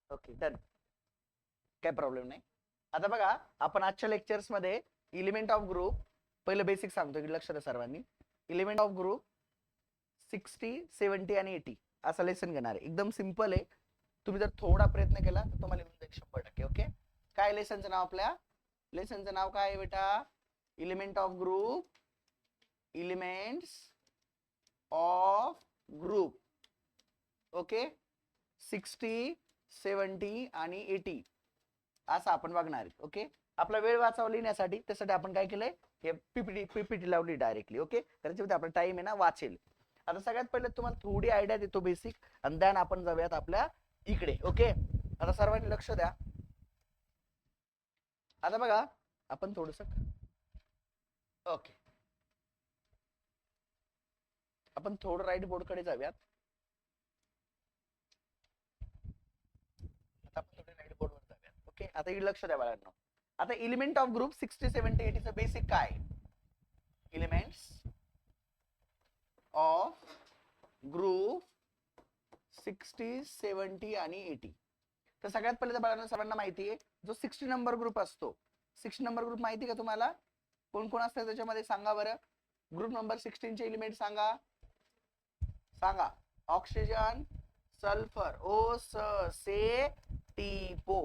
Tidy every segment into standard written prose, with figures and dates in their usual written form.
Okay done, काय problem नाही. आता बघा, आपण आजच्या लेक्चर्स मध्ये इलिमेंट ऑफ ग्रुप पहिलं बेसिक सांगतो की लक्ष द्या सर्वांनी. इलिमेंट ऑफ ग्रुप 60, 70 आणि 80 असा लेसन घेणार आहे. एकदम सिंपल आहे. तुम्ही जर थोडा प्रयत्न केला तर तुम्हाला येऊन जाईल 100%. ओके, काय लेसनचं नाव? आपल्या लेसनचं नाव काय आहे बेटा? Element of group, elements of group. Okay, 60, 70 आणि 80 असं आपण बघणार आहे. ओके, आपला वेळ वाचावा लिहिण्यासाठी त्यासाठी आपण काय केलंय, हे पीपीटी लावली डायरेक्टली. ओके, त्याच्यामध्ये आपला टाइम आहे ना वाचेल. आता सगळ्यात पहिले तुम्हाला थोडी आयडिया देतो बेसिक, आणि देन आपण जाऊयात आपल्या इकडे. ओके, आता सर्वांनी लक्ष द्या. आता बघा, आपण थोडस ओके, आपण थोडं राईट बोर्ड कडे जाऊयात. आपण थोडं राईट बोर्ड वर जाऊयात. ओके, आता इकडे लक्ष द्या बाळांनो. आता एलिमेंट ऑफ ग्रुप 60, 70, 80 चं बेसिक काय? एलिमेंट्स ऑफ ग्रुप 60, 70 आणि 80. तर सगळ्यात पहिले तर बाळांनो सर्वांना माहिती आहे, जो 60 नंबर ग्रुप असतो, 60 नंबर ग्रुप माहिती का तुम्हाला? कोण कोण असतं त्याच्यामध्ये सांगा बरं. ग्रुप नंबर 16 चे एलिमेंट सांगा. सांगा. Oxygen, sulphur, O S se te po,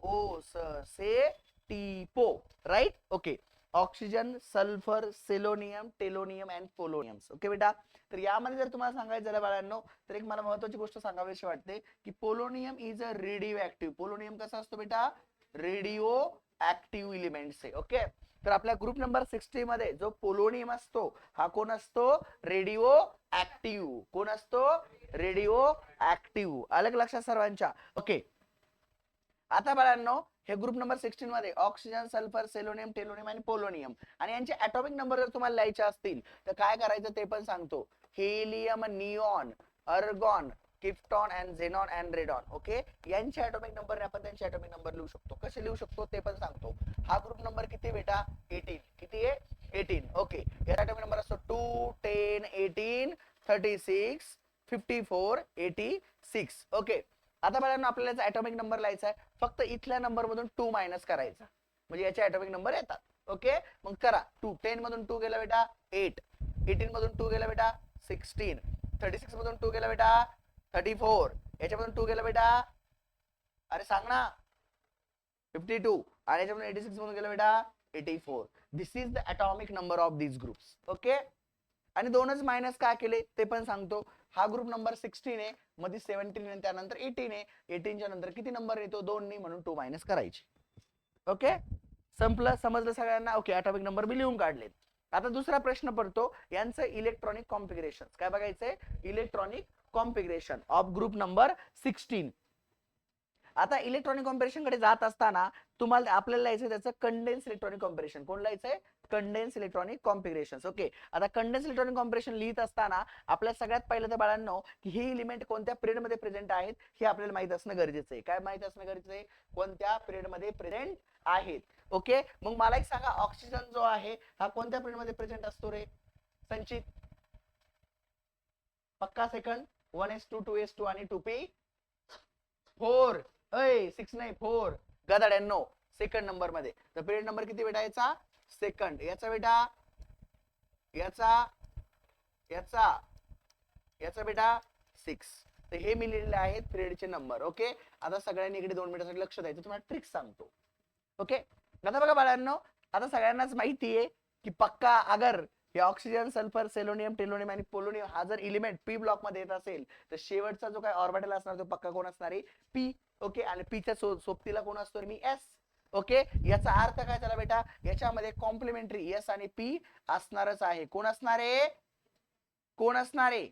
O S se te po, right. Okay, oxygen, sulphur, selenium, tellurium and poloniums. Okay बेटा, तर यामध्ये जर तुम्हाला सांगायचं झालं बाळांनो, तर एक मला महत्वाची गोष्ट सांगावीशी वाटते की polonium is a radio active. Polonium कसा असतो बेटा? रेडिओ ऍक्टिव्ह एलिमेंट्स आहे. ओके, तर आपल्या ग्रुप नंबर 60 मध्ये जो पोलोनियम असतो हा कोण असतो? Radio active. कोण असतो? Radio active. अलग लक्षात सर्वांच्या. ओके, आता बाळांनो हे ग्रुप नंबर 16 मध्ये ऑक्सिजन, सल्फर, सेलोनियम, टेलोनियम आणि पोलोनियम, आणि यांचे ॲटॉमिक नंबर जर तुम्हाला लिहायचे असतील तर काय करायचं ते पण सांगतो. Helium, neon, argon, krypton and xenon and radon. Okay, यांचे ॲटॉमिक नंबर आपण त्यांचे ॲटॉमिक नंबर लिहू शकतो. कसे लिहू शकतो ते पण सांगतो. हा ग्रुप नंबर किती बेटा? 18. किती आहे? 18. ओके, याचा ॲटॉमिक नंबर असतो 2, 10, 18, 36, 54, 86. ओके, आता बघा आपल्याला ॲटॉमिक नंबर लिहायचा आहे. फक्त इथल्या नंबर मधून 2 मायनस करायचा म्हणजे याचे ॲटॉमिक नंबर येतात. ओके, मग करा. 2, 10 मधून 2 गेला बेटा 8, 18 मधून 2 गेला बेटा 16, 36 मधून 2 गेला बेटा 34, याच्यामधून 2 गेला बेटा, अरे सांग ना, 52, आणि याच्यामधून 86 मधून गेला बेटा 84. This is the atomic number of these groups. Okay, आणि दोनच मायनस का केले ते पण सांगतो. हा ग्रुप नंबर 16 आहे, मध्ये 17 आहे, त्यानंतर 18 आहे. 18 च्या नंतर किती नंबर येतो? 2 नाही, म्हणून 2 मायनस करायचे. ओके, संपलं, समजलं सगळ्यांना? ओके, ॲटॉमिक नंबर मी लिहून काढले. आता दुसरा प्रश्न पडतो, यांचं इलेक्ट्रॉनिक कॉन्फिगरेशन काय बघायचंय? Electronic configuration of group number 16. आता इलेक्ट्रॉनिक कॉम्पिटिशन कडे जात असताना तुम्हाला आपल्याला लिहायचं त्याचं कंडेन्स इलेक्ट्रॉनिक कॉम्पिटिशन. कोण लिहायचंय? Condense electronic competition. ओके, आता कंडेन्स इलेक्ट्रॉनिक कॉम्पिटिशन लिहित असताना आपल्या सगळ्यात पहिलं तर बाळांनो की हे एलिमेंट कोणत्या पिरियड मध्ये प्रेझेंट आहेत हे आपल्याला माहित असणं गरजेचं आहे. काय माहित असणं गरजेचं आहे? कोणत्या पिरियड मध्ये प्रेझेंट आहेत. ओके, मग मला एक सांगा, ऑक्सिजन जो आहे हा कोणत्या पिरियड मध्ये प्रेझेंट असतो रे संचित? पक्का सेकंड? 1s2, 2s2 आणि 2p4. 6 नाही 4 गदाड्यांनो, सेकंड नंबर मध्ये. तर पिरियड नंबर किती बेटा याचा? सेकंड. याचा बेटा? याचा याचा याचा बेटा 6. तर हे मी लिहिलेले आहेत पिरियडचे नंबर. ओके, आता सगळ्यांनी इकडे 2 मिनिटासाठी लक्ष द्यायचं, तुम्हाला ट्रिक सांगतो. ओके, आता बघा बाळांनो, आता सगळ्यांनाच माहिती आहे की पक्का अगर हे ऑक्सिजन, सल्फर, सेलोनियम, टेलोनियम आणि पोलोनियम हा जर एलिमेंट पी ब्लॉक मध्ये येत असेल तर शेवटचा जो काय ऑर्बिटल असणार तो पक्का कोण असणार आहे? पी. ओके, आणि पीच्या सोबतीला कोण असतो? मी एस. ओके, याचा अर्थ काय झाला बेटा? याच्यामध्ये कॉम्प्लिमेंटरी एस आणि पी असणारच आहे. कोण असणार आहे? कोण असणार आहे?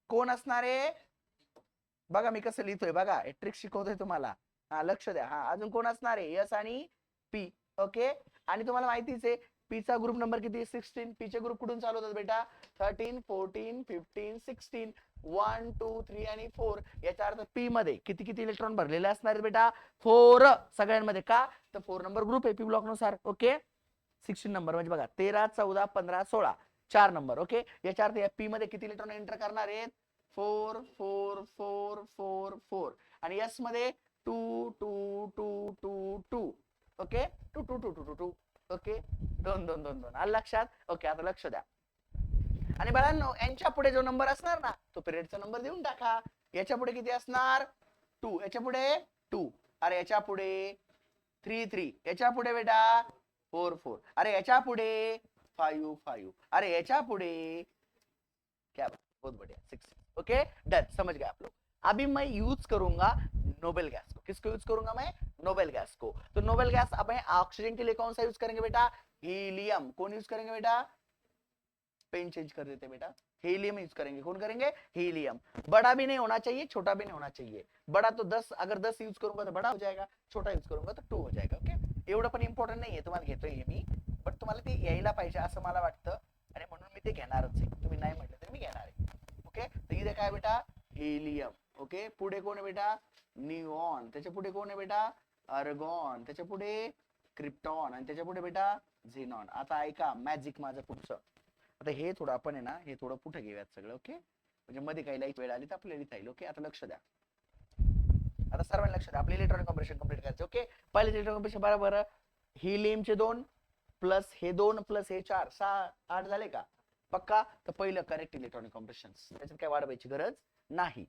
कोण असणार आहे? बघा मी कसं लिहितोय, बघा ट्रिक शिकवतोय तुम्हाला. हा, लक्ष द्या. हा, अजून कोण असणार आहे? एस आणि पी. ओके, आणि तुम्हाला माहितीच आहे पीचा ग्रुप नंबर किती? 16. पीचे ग्रुप कुठून चालू होतात बेटा? 13, 14, 15, 16. 1, 2, 3 आणि 4. याचा अर्थ पी मध्ये किती किती इलेक्ट्रॉन भरलेले असणार आहेत बेटा? 4 सगळ्यांमध्ये. का? तर 4 नंबर ग्रुप आहे पी ब्लॉक नुसार. ओके, 16 नंबर म्हणजे बघा 13, 14, 15, 16 4 नंबर. ओके, याच्या अर्थ या पी मध्ये किती इलेक्ट्रॉन एंटर करणार आहेत? 4 4 4 4 4 आणि एस मध्ये 2 2 2 2 2 ओके 2 2 2 2 2 ओके 2 2 2 2 आलं लक्षात ओके आता लक्ष द्या आणि बाळांनो यांच्या पुढे जो नंबर असणार ना तो पिरियडचा नंबर देऊन टाका याच्या पुढे किती असणार 2 याच्या पुढे 2 अरे याच्या पुढे 3 3 याच्या पुढे बेटा 4 4 अरे याच्या पुढे 5 5 अरे याच्या पुढे क्या बात बहुत बढ़िया 6 ओके डन समझ गए आप लोग अभी मैं यूज करूंगा नोबेल गैस को किसको यूज करूंगा मैं नोबेल गैस को तो नोबेल गैस अब ऑक्सीजन के लिए कौन सा यूज करेंगे बेटा हीलियम कौन यूज करेंगे बेटा पेन चेंज कर देते बेटा हीलियम यूज करेंगे कौन करेंगे हीलियम बड़ा भी नहीं होना चाहिए छोटा भी नहीं होना चाहिए बड़ा तो 10 अगर 10 यूज करूंगा तो बड़ा हो जाएगा छोटा यूज करूंगा तो 2 हो जाएगा ओके एवढं पण इम्पॉर्टंट नाहीये तुम्हाला घेतोय मी बट तुम्हाला ते यायला पाहिजे असं मला वाटतं आणि म्हणून मी ते घेणारच आहे तुम्ही नाही म्हटलं तर मी घेणार आहे ओके तर इथे काय बेटा हीलियम ओके पुढे कोण आहे बेटा निऑन त्याच्या पुढे कोण आहे बेटा आर्गॉन त्याच्या पुढे क्रिप्टॉन आणि त्याच्या पुढे बेटा झेनॉन आता ऐका मॅजिक माझं पुढचं आता हे थोडं आपण आहे ना हे थोडं पुढे घेऊयात सगळं ओके म्हणजे मध्ये काही लाईट वेळ आली तर आपल्याला लिहिता येईल ओके आता लक्ष द्या आता सर्वांनी लक्ष द्या आपले इलेक्ट्रॉनिक कॉम्बिनेशन कंप्लीट करायचं ओके पहिले इलेक्ट्रॉनिक कॉम्बिनेशन बरोबर हीलियमचे 2 प्लस हे 2 प्लस हे 4 6 8 झाले का पक्का तर पहिलं करेक्ट इलेक्ट्रॉनिक कॉम्बिनेशन त्याच्यात काय वाढवायची गरज नाही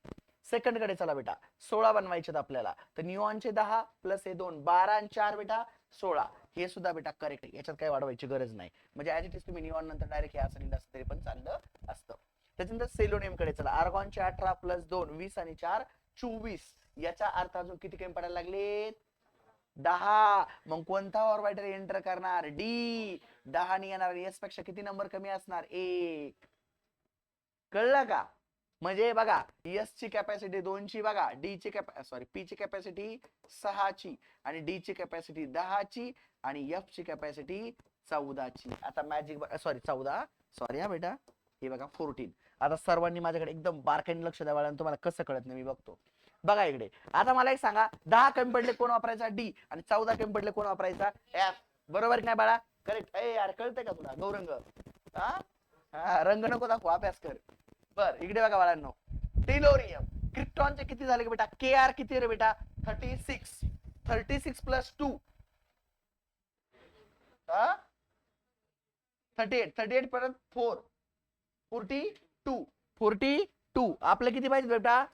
सेकंड कडे चला बेटा 16 बनवायचे आपल्याला तर निऑनचे 10 प्लस हे 2 12 आणि 4 बेटा 16 हे सुद्धा बेटा करेक्ट आहे याच्यात काय वाढवायची गरज नाही म्हणजे ऍज इट इज तुम्ही निऑन नंतर डायरेक्ट हे असं लिहिलं असतं तरी पण चाललं असतं त्याच्यानंतर सेलोनियम कडे चला आर्गॉनचे 18 प्लस 2 20 आणि 4 24 याचा अर्थ अजून किती कमी पडायला लागले 10 मग कोणता ऑर्बिटल एंटर करणार डी 10 ने येणार एस पेक्षा किती नंबर कमी असणार 1 कळलं का म्हणजे बघा एस ची कॅपॅसिटी 2 ची बघा डी ची पी ची कॅपॅसिटी 6 ची आणि डी ची कॅपॅसिटी 10 ची आणि एफ ची कॅपॅसिटी 14 ची आता मॅजिक 14 सॉरी हा बेटा हे बघा 14 आता सर्वांनी माझ्याकडे एकदम बारकाईने लक्ष द्यावं आणि तुम्हाला कसं कळत नाही मी बघतो बघा इकडे आता मला एक सांगा 10 कमी पडले कोण वापरायचा डी आणि 14 कमी पडले कोण वापरायचा एफ बरोबर की नाही बाळा करेक्ट ए यार कळतंय का तुला गौरंग हा रंग नको दाखव अभ्यास कर बर इकडे बघा बाळांनो टेलोरियम क्रिप्टॉनचे किती झाले बेटा के आर किती रे बेटा 36 प्लस 2 38 परत 4 42 आपलं किती पाहिजे बेटा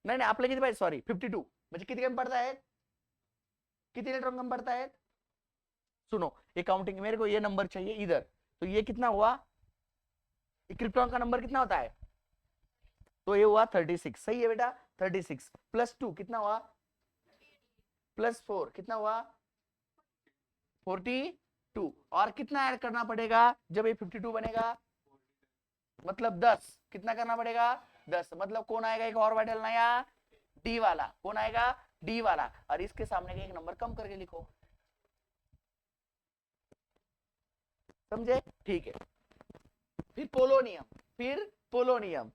नहीं नहीं आपले किती पाहिजे सॉरी 52 म्हणजे किती कम पड़ता है कितने इलेक्ट्रॉन कम पड़ता है सुनो ये काउंटिंग मेरे को ये नंबर चाहिए इधर तो ये कितना हुआ क्रिप्टॉन का नंबर कितना होता है तो ये हुआ 36 सही है बेटा 36 प्लस 2 कितना हुआ प्लस 4 कितना हुआ 42 और कितना ऐड करना पड़ेगा जब ये 52 बनेगा मतलब 10 कितना करना पड़ेगा 10 मतलब कौन आएगा एक और ऑर्बिटल नया डी वाला कौन आएगा डी वाला और इसके सामने का एक नंबर कम करके लिखो समझे ठीक है फिर पोलोनियम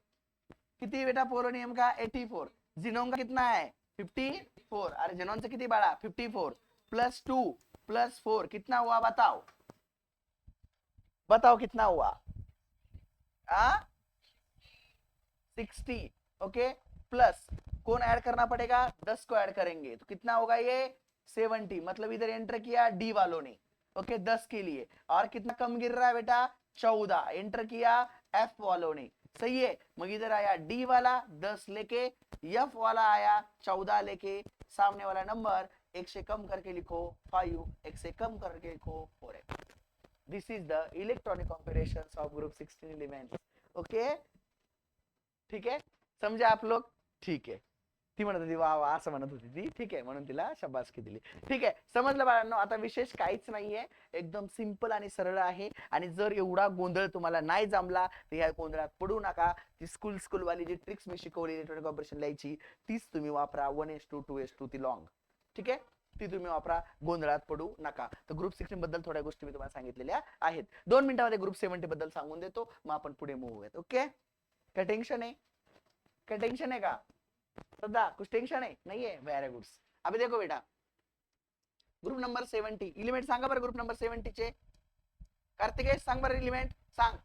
किती बेटा पोलोनियम का 84 जिनोन का कितना है 54 अरे जिनोन से कितनी बड़ा 54 प्लस 2 प्लस 4 कितना हुआ बताओ कितना हुआ 60 ओके प्लस कौन ऐड करना पड़ेगा 10 को ऐड करेंगे तो कितना होगा ये 70 मतलब इधर एंटर किया डी वालों ने ओके 10 के लिए और कितना कम गिर रहा है बेटा 14 एंटर किया एफ वालों ने सही है मग इधर आया डी वाला 10 लेके एफ वाला आया 14 लेके सामने वाला नंबर 1 से कम करके लिखो 5 1 से कम करके लिखो 4 this is the electronic combinations of group 16 elements okay ठीक आहे समजे आप लोग ठीक आहे ती म्हणत होती वा वा असं म्हणत होती ती ठीक आहे म्हणून तिला शाबासकी दिली ठीक आहे समजलं बाळांनो आता विशेष काहीच नाहीये एकदम सिंपल आणि सरळ आहे आणि जर एवढा गोंधळ तुम्हाला नाही जमला तर ह्या गोंधळात पडू नका ती स्कूल वाली जी ट्रिक्स मी शिकवली इलेक्ट्रॉनिक ऑपरेशन लिहायची तीच तुम्ही वापरा 1:2 2:2 ती लॉंग ठीक आहे ती तुम्ही वापरा गोंधळात पडू नका तर ग्रुप 16 बद्दल थोड्या गोष्टी मी तुम्हाला सांगितलेल्या आहेत 2 मिनिटांमध्ये ग्रुप 70 बद्दल सांगून देतो मग आपण पुढे मूव्ह होऊयात ओके काय टेंशन है का सदा कुछ टेंशन है नहीं है वेरी गुड अभी देखो बेटा ग्रुप नंबर 70 एलिमेंट सांगा बरं ग्रुप नंबर 70 चे कार्तिकेय सांग बरं एलिमेंट सांग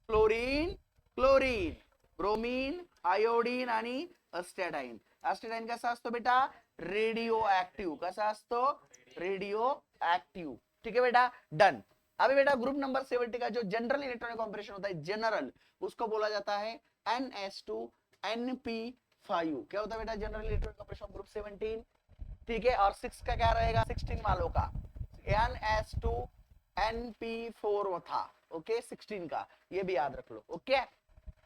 फ्लोरीन क्लोरीन, ब्रोमीन, आयोडीन आणि अस्टॅडाइन. अस्टॅडाइन कसा असतो बेटा? Radio active. कसा असतो? Radio active. ठीक है बेटा, डन. अभी बेटा ग्रुप नंबर 70 का जो जनरल इलेक्ट्रॉनिक कॉम्बिनेशन होता है, जनरल, उसको बोला जाता है NS2NP5. क्या होता है बेटा जनरल इलेक्ट्रॉनिक कॉम्बिनेशन ग्रुप 17? ठीक है, और 6 का क्या रहेगा 16 वालों का? NS2NP4 था. ओके 16 का, ये भी याद रख लो. ओके,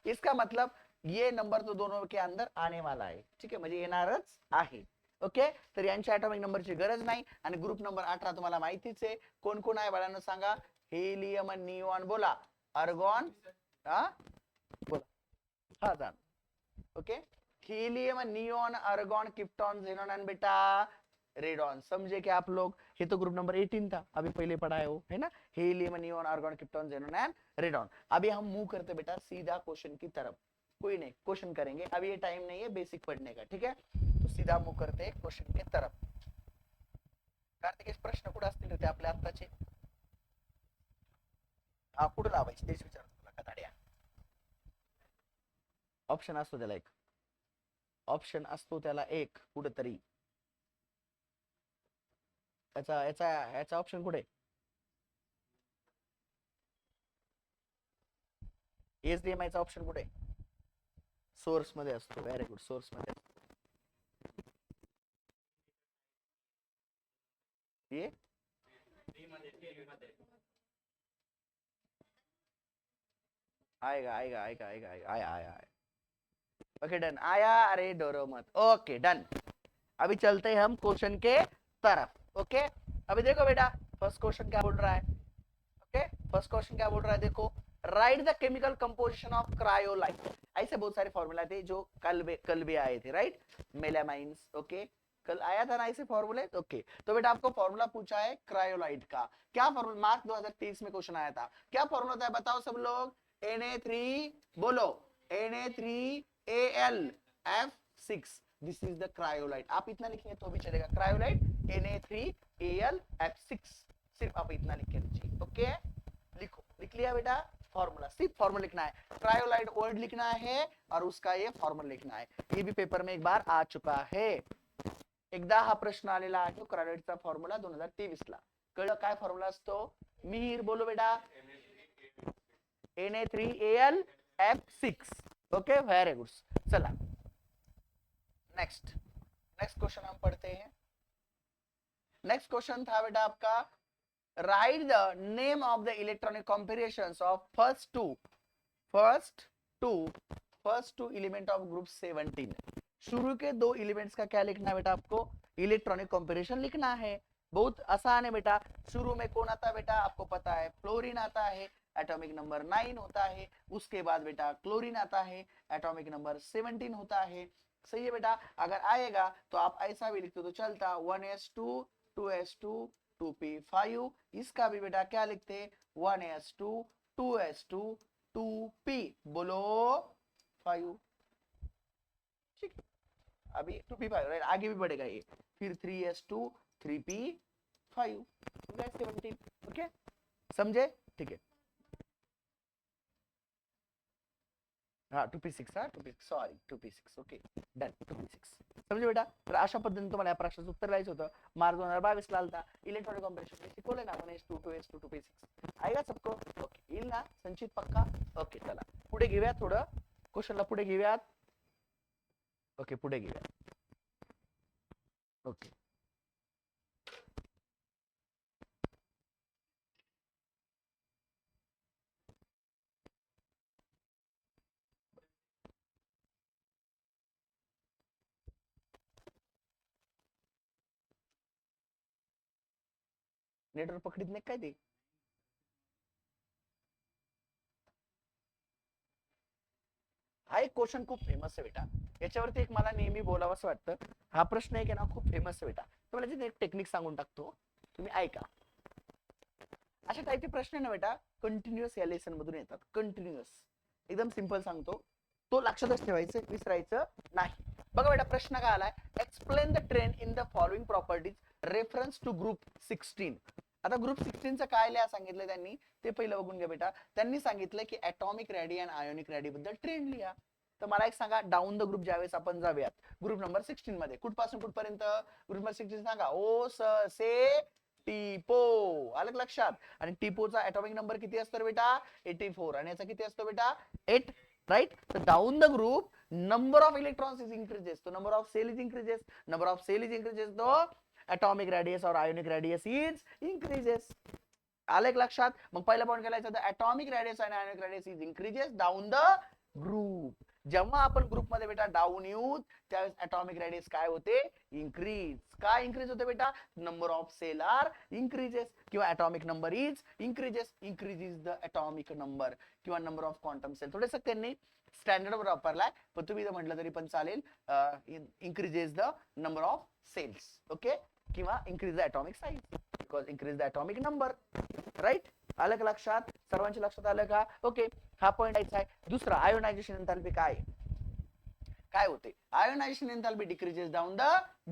इसका मतलब ये नंबर तो दोनों के अंदर आने वाला आहे. ठीक आहे, म्हणजे येणारच आहे. ओके, तर यांच्या ॲटॉमिक नंबरची गरज नाही. आणि ग्रुप नंबर 18 तुम्हाला माहितीच आहे. कोण कोण आहे बाळांनो सांगा? हेलियम, निऑन, बोला. अर्गॉन, हा बोला, हा जाण. Okay, helium, neon, अर्गॉन, krypton, xenon end बेटा रेडॉन. समझे क्या आप लोग? ये तो ग्रुप नंबर 18 था, अभी पहले पढ़ा है वो, है ना? Helium, neon, अर्गॉन, krypton, xenon end radon. अभी हम मूव करते बेटा सीधा क्वेश्चन की तरफ. कोई नहीं, क्वेश्चन करेंगे अभी, ये टाइम नहीं है बेसिक पढ़ने का. ठीक है, तो सीधा मूव करते हैं क्वेश्चन के तरफ. कार्तिकेश, प्रश्न कुठे असतील ते आपल्या आत्ताचे? हा कुठे लावायचे तेच विचारतो तुला कटाड्या. ऑप्शन असतो त्याला एक, ऑप्शन असतो त्याला एक कुठेतरी. याचा याचा याचा ऑप्शन कुठे? HDMI चा ऑप्शन कुठे? सोर्स मध्ये असतो. व्हेरी गुड, सोर्स मध्ये असतो. ये आएगा आएगा आएगा आएगा आएगा आया आया आया. ओके डन, आया. अरे डरो मत. Okay done. अभी चलते हैं हम क्वेश्चन के तरफ. ओके, अभी देखो बेटा फर्स्ट क्वेश्चन क्या बोल रहा है. ओके, फर्स्ट क्वेश्चन क्या बोल रहा है देखो. Right the chemical composition of cryolite. ऐसे बहुत सारे फॉर्मूला थे जो कल भी आए थे. राइट, मेलामाइंस. ओके, कल आया था ना ऐसे फॉर्मूले. ओके, तो बेटा आपको फॉर्मूला पूछा है क्रायोलाइट का. क्या फॉर्मूला? मार्च 2023 में क्वेश्चन आया था. क्या फॉर्मूला था बताओ सब लोग. Na3, बोलो, Na3Al F6. This is the cryolite. आप इतना लिखेंगे तो भी चलेगा. क्रायोलाइट Na3Al F6, सिर्फ आप इतना लिख के दीजिए. ओके, लिखो. लिख लिया बेटा? फॉर्मूला, सिर्फ फॉर्मूला लिखना है. क्रायोलाइट वर्ड लिखना है और उसका ये फॉर्मूला लिखना है. ये भी पेपर में एक बार आ चुका है. एकदा हा प्रश्न आलेला आहे क्रायोलाइटचा फॉर्म्युला 2023 ला. कळलं काय फॉर्म्युला असतो? मिहिर बोलो बेटा. Na3Al F6. Okay, very good. चला नेक्स्ट, नेक्स्ट क्वेश्चन हम पढ़ते हैं. नेक्स्ट क्वेश्चन था बेटा आपका, right the name of the electronic combinations of first two element of group 17. शुरू के दो एलिमेंट्स का क्या लिखना है बेटा आपको? इलेक्ट्रॉनिक कॉम्बिनेशन लिखना है. बहुत आसान है बेटा. शुरू में कौन आता है बेटा? आपको पता है फ्लोरीन आता है, एटॉमिक नंबर 9 होता है. उसके बाद बेटा क्लोरीन आता है, एटॉमिक नंबर 17 होता है. सही है बेटा. अगर आएगा तो आप ऐसा भी लिखते तो चलता, 1s2 2s2 2p5. इसका भी बेटा क्या लिखते? 1s2 2s2 2p, बोलो 5. ठीक, अभी 2p5 आगे भी बढ़ेगा ये. फिर 3s2 3p5, 17. ओके, समझे? ठीक है. हाँ 2p6, हाँ 2p6, sorry 2p6. Okay done, 2p6. समझे बेटा? तर अशा पद्धतीने तुम्हाला या प्रश्नाचं उत्तर द्यायचं होतं. मार्च 2022 ला आलता. इलेक्ट्रॉनिक कॉम्बिनेशन शिकवले ना, 1s2 2s2 2p6. आएगा सबको? ओके, येईल ना संचित पक्का? ओके, चला पुढे घेऊया. थोडं क्वेश्चनला पुढे घेऊयात. ओके, पुढे घेऊया. ओके, नेटवर्क पकडीत नाही काय ते? हा एक क्वेश्चन खूप फेमस आहे बेटा. याच्यावरती एक मला नेहमी बोलावंसं वाटतं. हा प्रश्न एक आहे ना खूप फेमस आहे बेटा. तुम्हाला एक टेक्निक सांगून टाकतो, तुम्ही ऐका. अशा टाईपचे प्रश्न आहे ना बेटा, कंटिन्युअस या लेसन मधून येतात. कंटिन्युअस, एकदम सिंपल सांगतो, तो लक्षातच ठेवायचं, विसरायचं नाही. बघा बेटा प्रश्न काय आलाय. Explain the trend in the following properties reference to group 16. आता ग्रुप 16चं काय लिहा सांगितलं त्यांनी ते पहिलं बघून घ्या बेटा. त्यांनी सांगितलं की ऍटॉमिक रॅडी आणि आयोनिक रॅडी बद्दल ट्रेंड लिहा. तर मला एक सांगा, डाऊन द ग्रुप ज्यावेळेस आपण जाऊयात ग्रुप नंबर 16 मध्ये, कुठपासून कुठपर्यंत ग्रुप नंबर 16 सांगा. ओ स से टीपो. आलं का लक्षात? आणि टीपोचा ऍटॉमिक नंबर किती असतो बेटा? 84. आणि याचा किती असतो बेटा? 8. राईट. तर down the group number of electrons is increases, so number of cell is increases, number of cell is increases, the atomic radius or ionic radius is increases. आलं लक्षात? मग पहिला पॉइंट करायचा, the atomic radius and ionic radius is increases down the group. जेव्हा आपण group मध्ये बेटा down येऊ त्यावेळेस atomic radius काय होते? इन्क्रीज. काय इन्क्रीज होते बेटा? Number of sale are increases किंवा atomic number is increases. increases the atomic number किंवा नंबर ऑफ क्वांटम सेल. थोडंसं त्यांनी स्टँडर्ड वर वापरलाय, पण तुम्ही जर म्हटलं तरी पण चालेल. Increases the number of shells. Okay. किंवा increase the atomic size because increase the atomic number. Right. आलं का लक्षात? सर्वांच्या लक्षात आलं का? ओके. हा पॉइंट आहे. दुसरा, आयोनायझेशन एन्थॅल्पी काय होते? Ionisation enthalpy decreases down the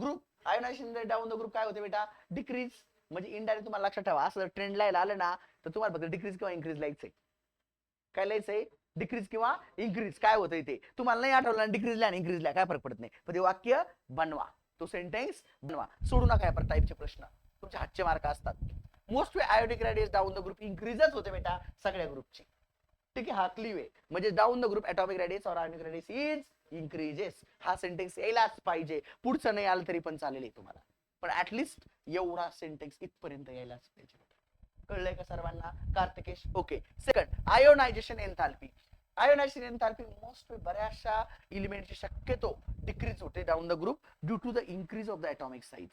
group. Ionisation down the group काय होते बेटा? डिक्रीज. म्हणजे इनडायरेक्ट तुम्हाला लक्षात ठेवा, असं ट्रेंड लायला आलं ना तर तुम्हाला फक्त डिक्रीज किंवा इन्क्रीज लिहायचंय. काय लिहायचंय? डिक्रीज किंवा इन्क्रीज. काय होतंय ते तुम्हाला नाही आठवलं, डिक्रीजला आणि इन्क्रीजला काय फरक पडत नाही, पण ते वाक्य बनवा, तो सेंटेन्स बनवा. सोडू नका या टाईपचे प्रश्न, तुमचे हातचे मार्क असतात. Most way ionic radius down the group इन्क्रीजच होते बेटा सगळ्या ग्रुपची. ठीक आहे. हा क्लीव आहे. म्हणजे down the group atomic radius और आयोनिक रॅडियस इज इन्क्रीजेस. हा सेंटेन्स यायलाच पाहिजे. पुढचं नाही आलं तरी पण चालेल तुम्हाला, पण ऍटलिस्ट एवढा सेंटेन्स इथपर्यंत यायलाच पाहिजे. कळलंय का सर्वांना? Kartikesh. Okay. Second, ionisation enthalpy. Ionisation enthalpy most बऱ्याचशा एलिमेंटची शक्यतो डिक्रीज होते down the group due to the increase of the atomic size.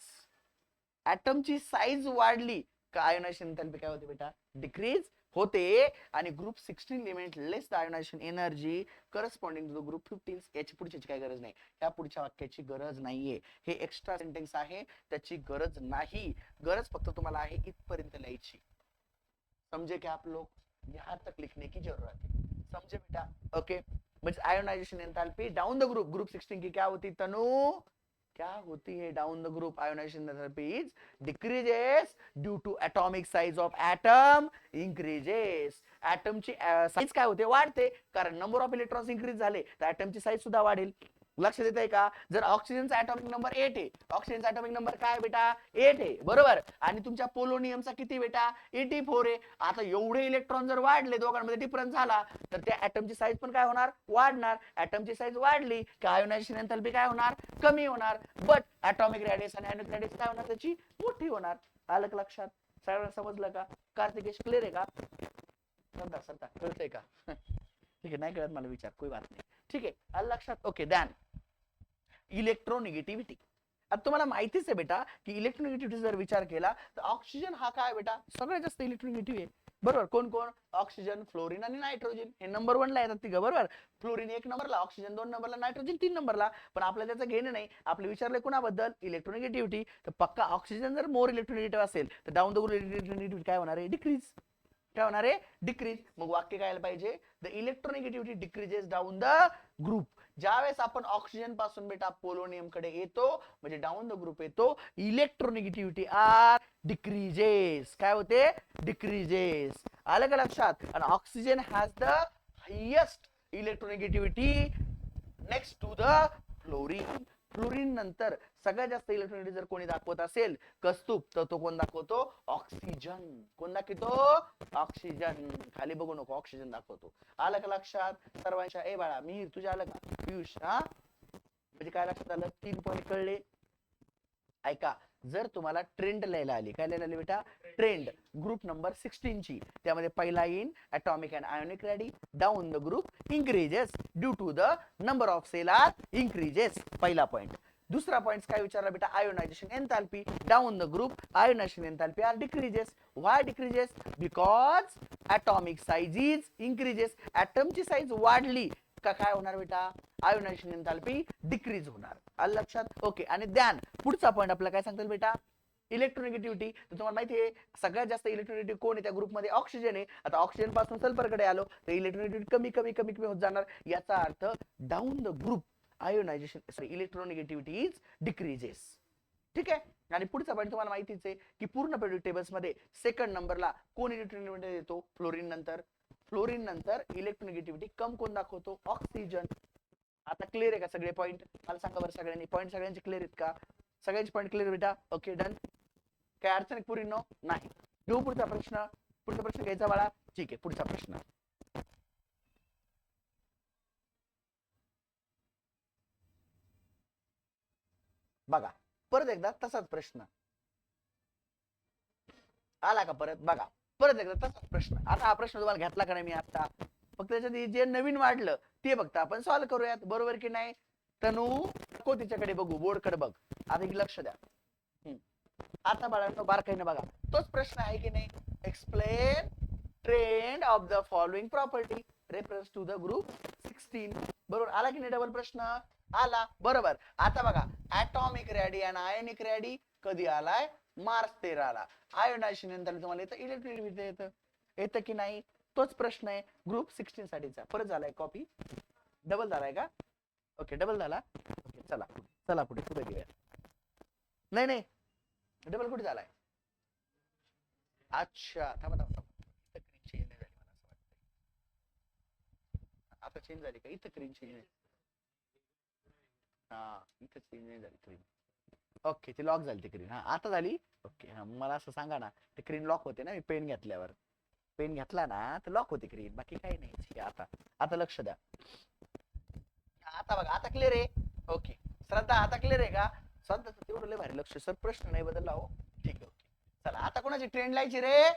ॲटमची साईज वाढली का आयोनायझेशन एन्थॅल्पी काय होते बेटा? डिक्रीज होते. आणि group 16 element less the ionisation energy corresponding to the group 15. याची पुढची काही गरज नाही, या पुढच्या वाक्याची गरज नाहीये. हे एक्स्ट्रा सेंटेन्स आहे, त्याची गरज नाही. गरज फक्त तुम्हाला आहे इथपर्यंत लिहायची. समझे क्या आप लोग? यहाँ तक लिखने की जरूरत है. समझे बेटा? ओके. म्हणजे ionisation enthalpy down the group 16 की क्या होती तनु? क्या होती है down the group? Ionisation enthalpy is decreases due to atomic size of atom increases. एटमची साइज काय होते? वाढते, कारण नंबर ऑफ इलेक्ट्रॉन्स इंक्रीज झाले तर एटमची साइज सुद्धा वाढेल. लक्षात येत आहे का? जर ऑक्सिजनचा ॲटॉमिक नंबर 8 आहे, ऑक्सिजनचा ॲटॉमिक नंबर काय बेटा? 8 आहे, बरोबर. आणि तुमच्या पोलोनियमचा किती बेटा? 84 आहे. आता एवढे इलेक्ट्रॉन जर वाढले, दोघांमध्ये डिफरन्स झाला तर त्या ॲटमची साईज पण काय होणार? वाढणार. ॲटमची साईज वाढली की आयोनायझेशन एन्थॅल्पी काय होणार? कमी होणार. बट ॲटॉमिक रॅडियस आणि आयोनिक रॅडियस काय होणार? त्याची मोठी होणार. आलं का लक्षात? सगळं समजलं का? कार्तिकेश क्लिअर आहे का? सरता कळतंय का? ठीक आहे. नाही कळत मला विचार, कोई बात नाही. ठीक आहे. आलं लक्षात? ओके. Than electronegativity. आता तुम्हाला माहितीच आहे बेटा की इलेक्ट्रोनिगेटिव्हिटी जर विचार केला तर ऑक्सिजन हा काय बेटा? सगळ्यात जास्त इलेक्ट्रोनिगेटिव्ह आहे, बरोबर. कोण कोण? ऑक्सिजन, फ्लोरीन आणि नायट्रोजन हे नंबर 1 ला येतात तिघ, बरोबर. फ्लोरीन 1 नंबरला, ऑक्सिजन 2 नंबरला, नायट्रोजन 3 नंबरला. पण आपल्याला त्याचं घेणं नाही. आपले विचारले कोणाबद्दल? इलेक्ट्रोनिगेटिव्हिटी. तर पक्का ऑक्सिजन जर मोर इलेक्ट्रोनिगेटिव्ह असेल तर डाऊन द ग्रुप इलेक्ट्रोनिगेटिव्हिटी काय होणार आहे? डिक्रीज. काय होणार आहे? डिक्रीज. मग वाक्य काय पाहिजे? The electronegativity decreases down the group. ज्यावेळेस आपण ऑक्सिजन पासून बेटा पोलोनियम कडे येतो म्हणजे डाऊन द ग्रुप येतो, इलेक्ट्रोनिगेटिव्हिटी आर डिक्रीजेस. काय होते? डिक्रीजेस. आलं का लक्षात? आणि oxygen has the highest electronegativity next to the fluorine. Fluorine नंतर सगळ्यात जास्त इलेक्ट्रोनिगेटिव्हिटी जर कोणी दाखवत असेल कस्तूप, तर तो कोण दाखवतो? ऑक्सिजन. कोण दाखवतो? ऑक्सिजन. खाली बघू नको, ऑक्सिजन दाखवतो. आलं का लक्षात सर्वांच्या? ए बाळा मिहीर तुझ्या आलं का? पियुष. हा म्हणजे काय लक्षात आलं? 3 पॉइंट कळले. ऐका, जर तुम्हाला ट्रेंड लिहायला आली, काय लिहायला आली बेटा? ट्रेंड ग्रुप नंबर 16 ची, त्यामध्ये पहिला in atomic and ionic radii down the group increases due to the number of sale are increases. पहिला पॉइंट. दुसरा पॉइंट काय विचारला बेटा? Ionisation enthalpy down the group ionisation enthalpy are decreases. Why decreases? Because atomic size is increases. ॲटमची size वाढली का काय होणार बेटा? आयोनायझेशन एन्थॅल्पी डिक्रीज होणार. आलं लक्षात? ओके. आणि ध्यान, पुढचा पॉइंट आपला काय सांगतात बेटा? इलेक्ट्रोनिगेटिव्हिटी. तर तुम्हाला माहिती आहे सगळ्यात जास्त इलेक्ट्रोनिगेटिव्ह कोण आहे त्या ग्रुपमध्ये? ऑक्सिजन आहे. आता ऑक्सिजन पासून सल्फर कडे आलो तर इलेक्ट्रोनिगेटिव्हिटी कमी कमी कमी कमी होत जाणार. याचा अर्थ down the group ionisation electronegativity is decreases. ठीक आहे. आणि पुढचा पॉईंट तुम्हाला माहितीच आहे की पूर्ण पेरियोडिक टेबल्स मध्ये सेकंड नंबरला कोण इलेक्ट्रॉनिक येतो? फ्लोरीन नंतर. फ्लोरीन नंतर इलेक्ट्रोनिगेटिव्हिटी कम कोण दाखवतो? ऑक्सिजन. आता क्लिअर आहे का सगळे पॉईंट? मला सांगा बरं सगळ्यांनी पॉईंट सगळ्यांचे क्लिअर आहेत का? सगळ्यांचे पॉईंट क्लिअर बेटा? Okay done. काय अडचण पुरी नो नाही. घेऊ पुढचा प्रश्न. पुढचा प्रश्न घ्यायचा बाळा. ठीक आहे पुढचा प्रश्न. बघा परत एकदा तसाच प्रश्न आला का? परत बघा परत एकदा तसाच प्रश्न. आता हा प्रश्न तुम्हाला घेतला का नाही मी आता? फक्त त्याच्यात जे नवीन वाढलं ते फक्त आपण सॉल्व्ह करूयात. बरोबर की नाही? तनू को तिच्याकडे बघू, बोर्डकडे बघ. आता लक्ष द्या. आता बाळांनो बारकाईने बघा. तोच प्रश्न आहे की नाही? Explain trend of the following property reference to the group 16. बरोबर आला की नाही डबल प्रश्न? आला. बरोबर. आता बघा ऍटॉमिक रॅडी आणि आयोनिक रॅडी कधी आलाय? मार्च 13 ला. आयोनायझेशन नंतर तुम्हाला येतं इलेक्ट्रिक येतं. येतं की नाही? तोच प्रश्न आहे ग्रुप 16 साठीचा. परत झालाय कॉपी? डबल झालाय का? ओके डबल झाला. ओके चला चला पुढे पुढे घेऊया. नाही नाही डबल कुठे झालाय? अच्छा थांबा थांबा. आता चेंज झाली का? इथं क्रीन चेंज नाही. हा इथं चेंज नाही झाली क्रीन. ओके ती लॉक झाली ती क्रीन. हा आता झाली. ओके हा मला असं सांगा ना ते क्रीन लॉक होते ना मी पेन घेतल्यावर. पेन घेतला ना तर लॉक होते क्रीन. बाकी काही नाही. आता आता लक्ष द्या. आता बघा आता क्लिअर आहे. ओके श्रद्धा आता क्लिअर आहे का? श्रद्धा तेवढं लय भारी लक्ष. सर प्रश्न नाही बदलला हो. ठीक आहे ओके. चला आता कोणाची ट्रेंड लायची रे?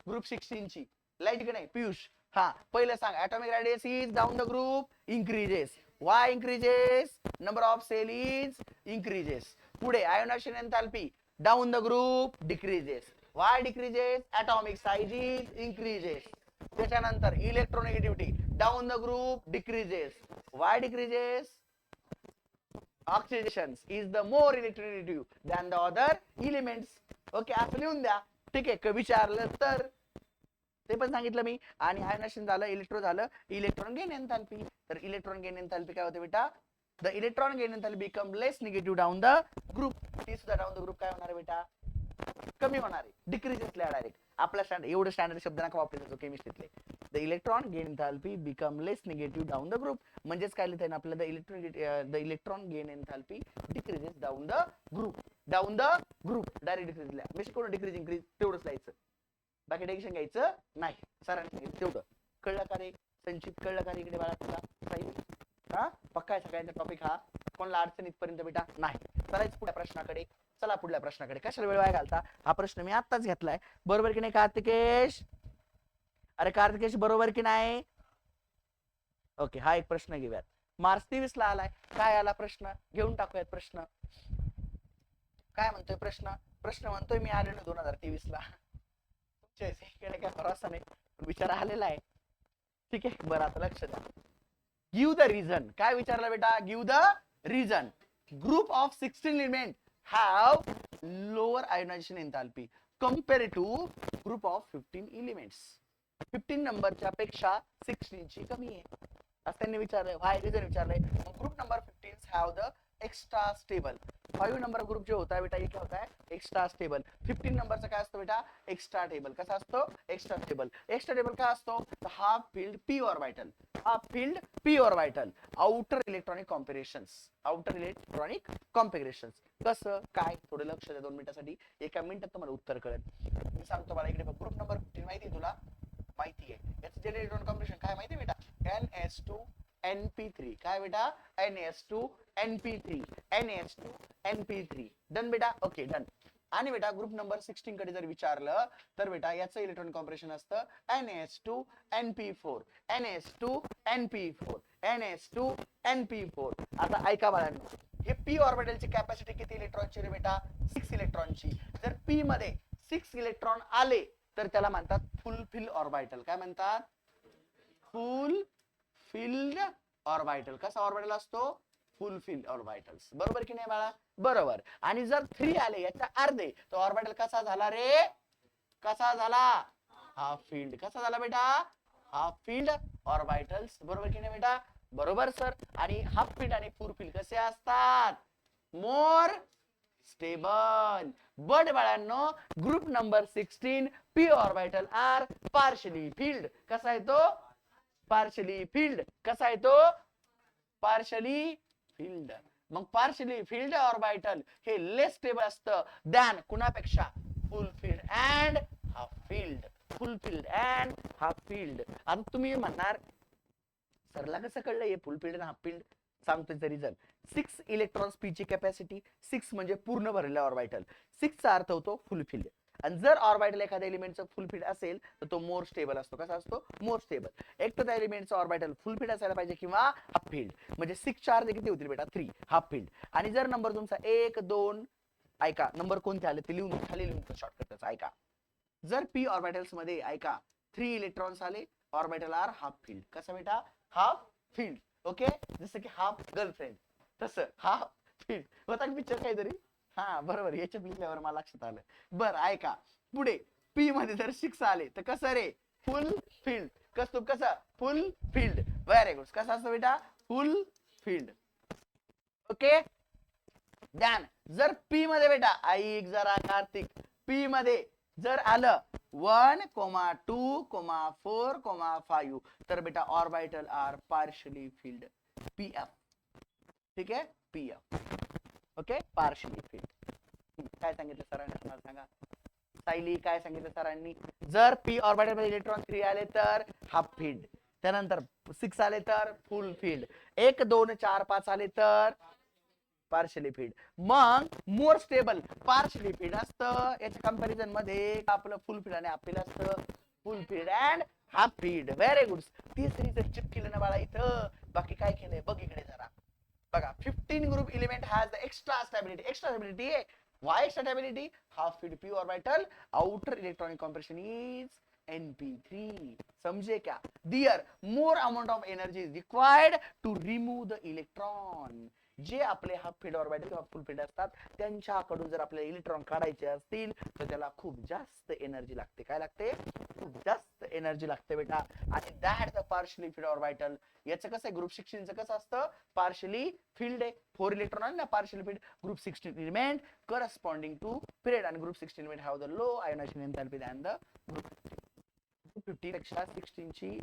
ग्रुप 16 ची लाईट की नाही पियुष? हा पहिलं सांग. atomic radius is down the group increases. Why increases? Number of cell is increases. पुढे ionization enthalpy down the group decreases. Why decreases? Atomic size is increases. त्याच्यानंतर electronegativity down the group decreases. Why decreases? Oxidation is the more electronegative than the other elements. Okay असं लिहून द्या. ठीक आहे विचारलं तर ते पण सांगितलं मी. आणि आयनायझेशन झालं इलेक्ट्रो झालं इलेक्ट्रॉन गेन एन्थॅल्पी. तर इलेक्ट्रॉन गेन एन्थॅल्पी काय होते बेटा? The electron gain enthalpy become less negative down the group. ती सुद्धा डाऊन द ग्रुप काय होणार आहे बेटा? कमी होणार आहे. डिक्रीजेसला डायरेक्ट. आपला स्टँडर्ड एवढं स्टँडर्ड शब्द नका वापरायचो केमिस्ट्रीतले. The electron gain enthalpy become less negative down the group. म्हणजेच काय लिहिता येईल आपल्याला? The electron gain enthalpy decreases down the group. Down the group direct डिक्रीजला म्हणजे कोण डिक्रीज इन्क्रीज तेवढंच लिहायचं. बाकी टेन्शन घ्यायचं नाही. सरांनी तेवढं कळलं का रे? संचित कळलं का रे इकडे बाळा तुला? हा पक्का आहे सगळ्यांचा टॉपिक हा? कोणाला अडचण इथपर्यंत बेटा नाही? चलायचं पुढल्या प्रश्नाकडे. चला पुढल्या प्रश्नाकडे. कशाला वेळ वाया घालता? हा प्रश्न मी आत्ताच घेतलाय. बरोबर की नाही कार्तिकेश? अरे कार्तिकेश बरोबर की नाही? ओके हा एक प्रश्न घेऊयात. मार्च 23 ला आलाय. काय आला प्रश्न? घेऊन टाकूयात प्रश्न. काय म्हणतोय प्रश्न? प्रश्न म्हणतोय मी आलेलो 2023 ला. तुमच्या काय भरोसा नाही विचार आलेला आहे. ठीक आहे बरं आता लक्ष द्या. Give the reason. काय विचारलं बेटा? Give the reason. Group of 16 element have lower ionization enthalpy compared to group of 15 elements. 15 नंबरच्या पेक्षा 16 ची कमी आहे असं त्यांनी विचारलंय. व्हाय रिझन विचारलंय. Group number 15 have the extra stable. 5 number group जो होता बेटा ये होता है एक्स्ट्रा स्टेबल. 15 नंबरचा काय असतो बेटा? Extra table. कसा असतो? Extra table. एक्स्ट्रा टेबल काय असतो? Half filled p orbital. Half filled p orbital. Outer electronic configurations. Outer electronic configurations. कसं काय? थोडं लक्ष द्या 2 मिनिटासाठी. एका मिनिटात तुम्हाला उत्तर कळेल. मी सांगतो मला इकडे ग्रुप नंबर 15 माहिती आहे तुला? माहिती आहे. याचं जनरल इलेक्ट्रॉनिक कॉम्बिनेशन काय माहिती आहे बेटा? NS2 NP3. काय बेटा? NS2 NP3. NS2 NP3. Done बेटा? Okay done. आणि बेटा ग्रुप नंबर 16 कडे जर विचारलं तर बेटा याचं इलेक्ट्रॉनिक कॉम्बिनेशन असतं NS2 NP4. NS2 NP4. NS2 NP4. आता ऐका बाळांनो. हे p ऑर्बिटलची कॅपॅसिटी किती इलेक्ट्रॉनची रे बेटा? 6 इलेक्ट्रॉनची. जर p मध्ये 6 इलेक्ट्रॉन आले तर त्याला म्हणतात फुल फिल ऑर्बिटल. काय म्हणतात? Full filled orbital. कसा ऑर्बिटल असतो? Full filled orbitals. बरोबर की नाही बाळा? बरोबर. आणि जर 3 आले याच्या अर्धे तर ऑर्बिटल कसा झाला रे? कसा झाला? Half filled. कसा झाला बेटा? Half filled orbitals. बरोबर की नाही बेटा? बरोबर सर. आणि हाफ फिल्ड आणि फुल फिल्ड कसे असतात? More stable. बट बाळांनो group number 16 p orbital are partially filled. कसा आहे तो? Partially filled. कसा आहे तो? Partially filled. मग पार्शली फिल्ड ऑर्बिटल हे लेस स्टेबल असतं दॅन कुणापेक्षा? Full filled and half filled. Full filled and half filled. आता तुम्ही म्हणणार सरला कसं कळलं हे फुल फिल्ड आणि हाफ फिल्ड? सांगतो तरी जर 6 इलेक्ट्रॉन्स पी ची कॅपॅसिटी, 6 म्हणजे पूर्ण भरलेला ऑर्बिटल, 6 चा अर्थ होतो फुल फिल्ड. आणि जर ऑर्बिटल एखाद्या एलिमेंटचा फुल फिल्ड असेल तर तो मोर स्टेबल असतो. कसा असतो? More stable. एक तर त्या एलिमेंटचा ऑर्बिटल फुल फिल्ड असायला पाहिजे किंवा हाफ फिल्ड. म्हणजे 6 चा अर्थ किती होतील बेटा? 3 हाफ फिल्ड. आणि जर नंबर तुमचा 1 2 ऐका नंबर कोणते आले ते लिहून खाली लिहून शॉर्टकट त्याचा ऐका. जर पी ऑर्बिटल्स मध्ये ऐका 3 इलेक्ट्रॉन्स आले, ऑर्बिटल आर हाफ फिल्ड. कसं बेटा? Half filled. ओके. जसं की हाफ गर्लफ्रेंड तसं हाफ फिल्ड होता पिक्चर काहीतरी. हा बरोबर याच्यात लिहिल्यावर मला लक्षात आलं. बर ऐका पुढे पी मध्ये जर 6 आले तर कसं रे? Full filled. कसं? Full filled. Very good. कसं असतं बेटा? Full filled. ओके. ध्यान. जर पी मध्ये बेटा ऐक जरा कार्तिक, पी मध्ये जर आलं 1, 2, 4, 5 तर बेटा orbital are partially filled. PF. ठीक आहे? पीएफ. ओके. Partially filled. काय सांगितलं सरांनी मला सांगा? सायली काय सांगितलं सरांनी? जर पी ऑर्बिटल मध्ये इलेक्ट्रॉन 3 आले तर हाफ फिल्ड, त्यानंतर 6 आले तर फुल फिल्ड, 1 2 4 5 आले तर पार्शली फिल्ड. मग मोर स्टेबल पार्शली फिल्ड असतं. याच्या कंपॅरिझन मध्ये आपलं फुल फिल्ड आणि हाफ फिल्ड असतं. फुल filled and half field. Very good. तिसरी जर चिप केलं ना बाळा इथं, बाकी काय केलंय बघ इकडे जरा बघा. 15 group element has the extra stability. Extra stability आहे. Why extra stability? Half filled p orbital, outer electronic compression is NP3. समझे क्या? There more amount of energy is required to remove the electron. जे आपले half filled orbital किंवा फुल field असतात त्यांच्याकडून जर आपल्याला इलेक्ट्रॉन काढायचे असतील तर त्याला खूप जास्त एनर्जी लागते. काय लागते? खूप जास्त एनर्जी लागते बेटा. आणि that the partially filled orbital. याचं कसं आहे? ग्रुप 16 चं कसं असतं? पार्शली फिल्ड आहे. 4 इलेक्ट्रॉन आहे ना partially filled. Group 16 element corresponding to period आणि group 16 element have the low ionisation enthalpy than the group 15 पेक्षा 16 ची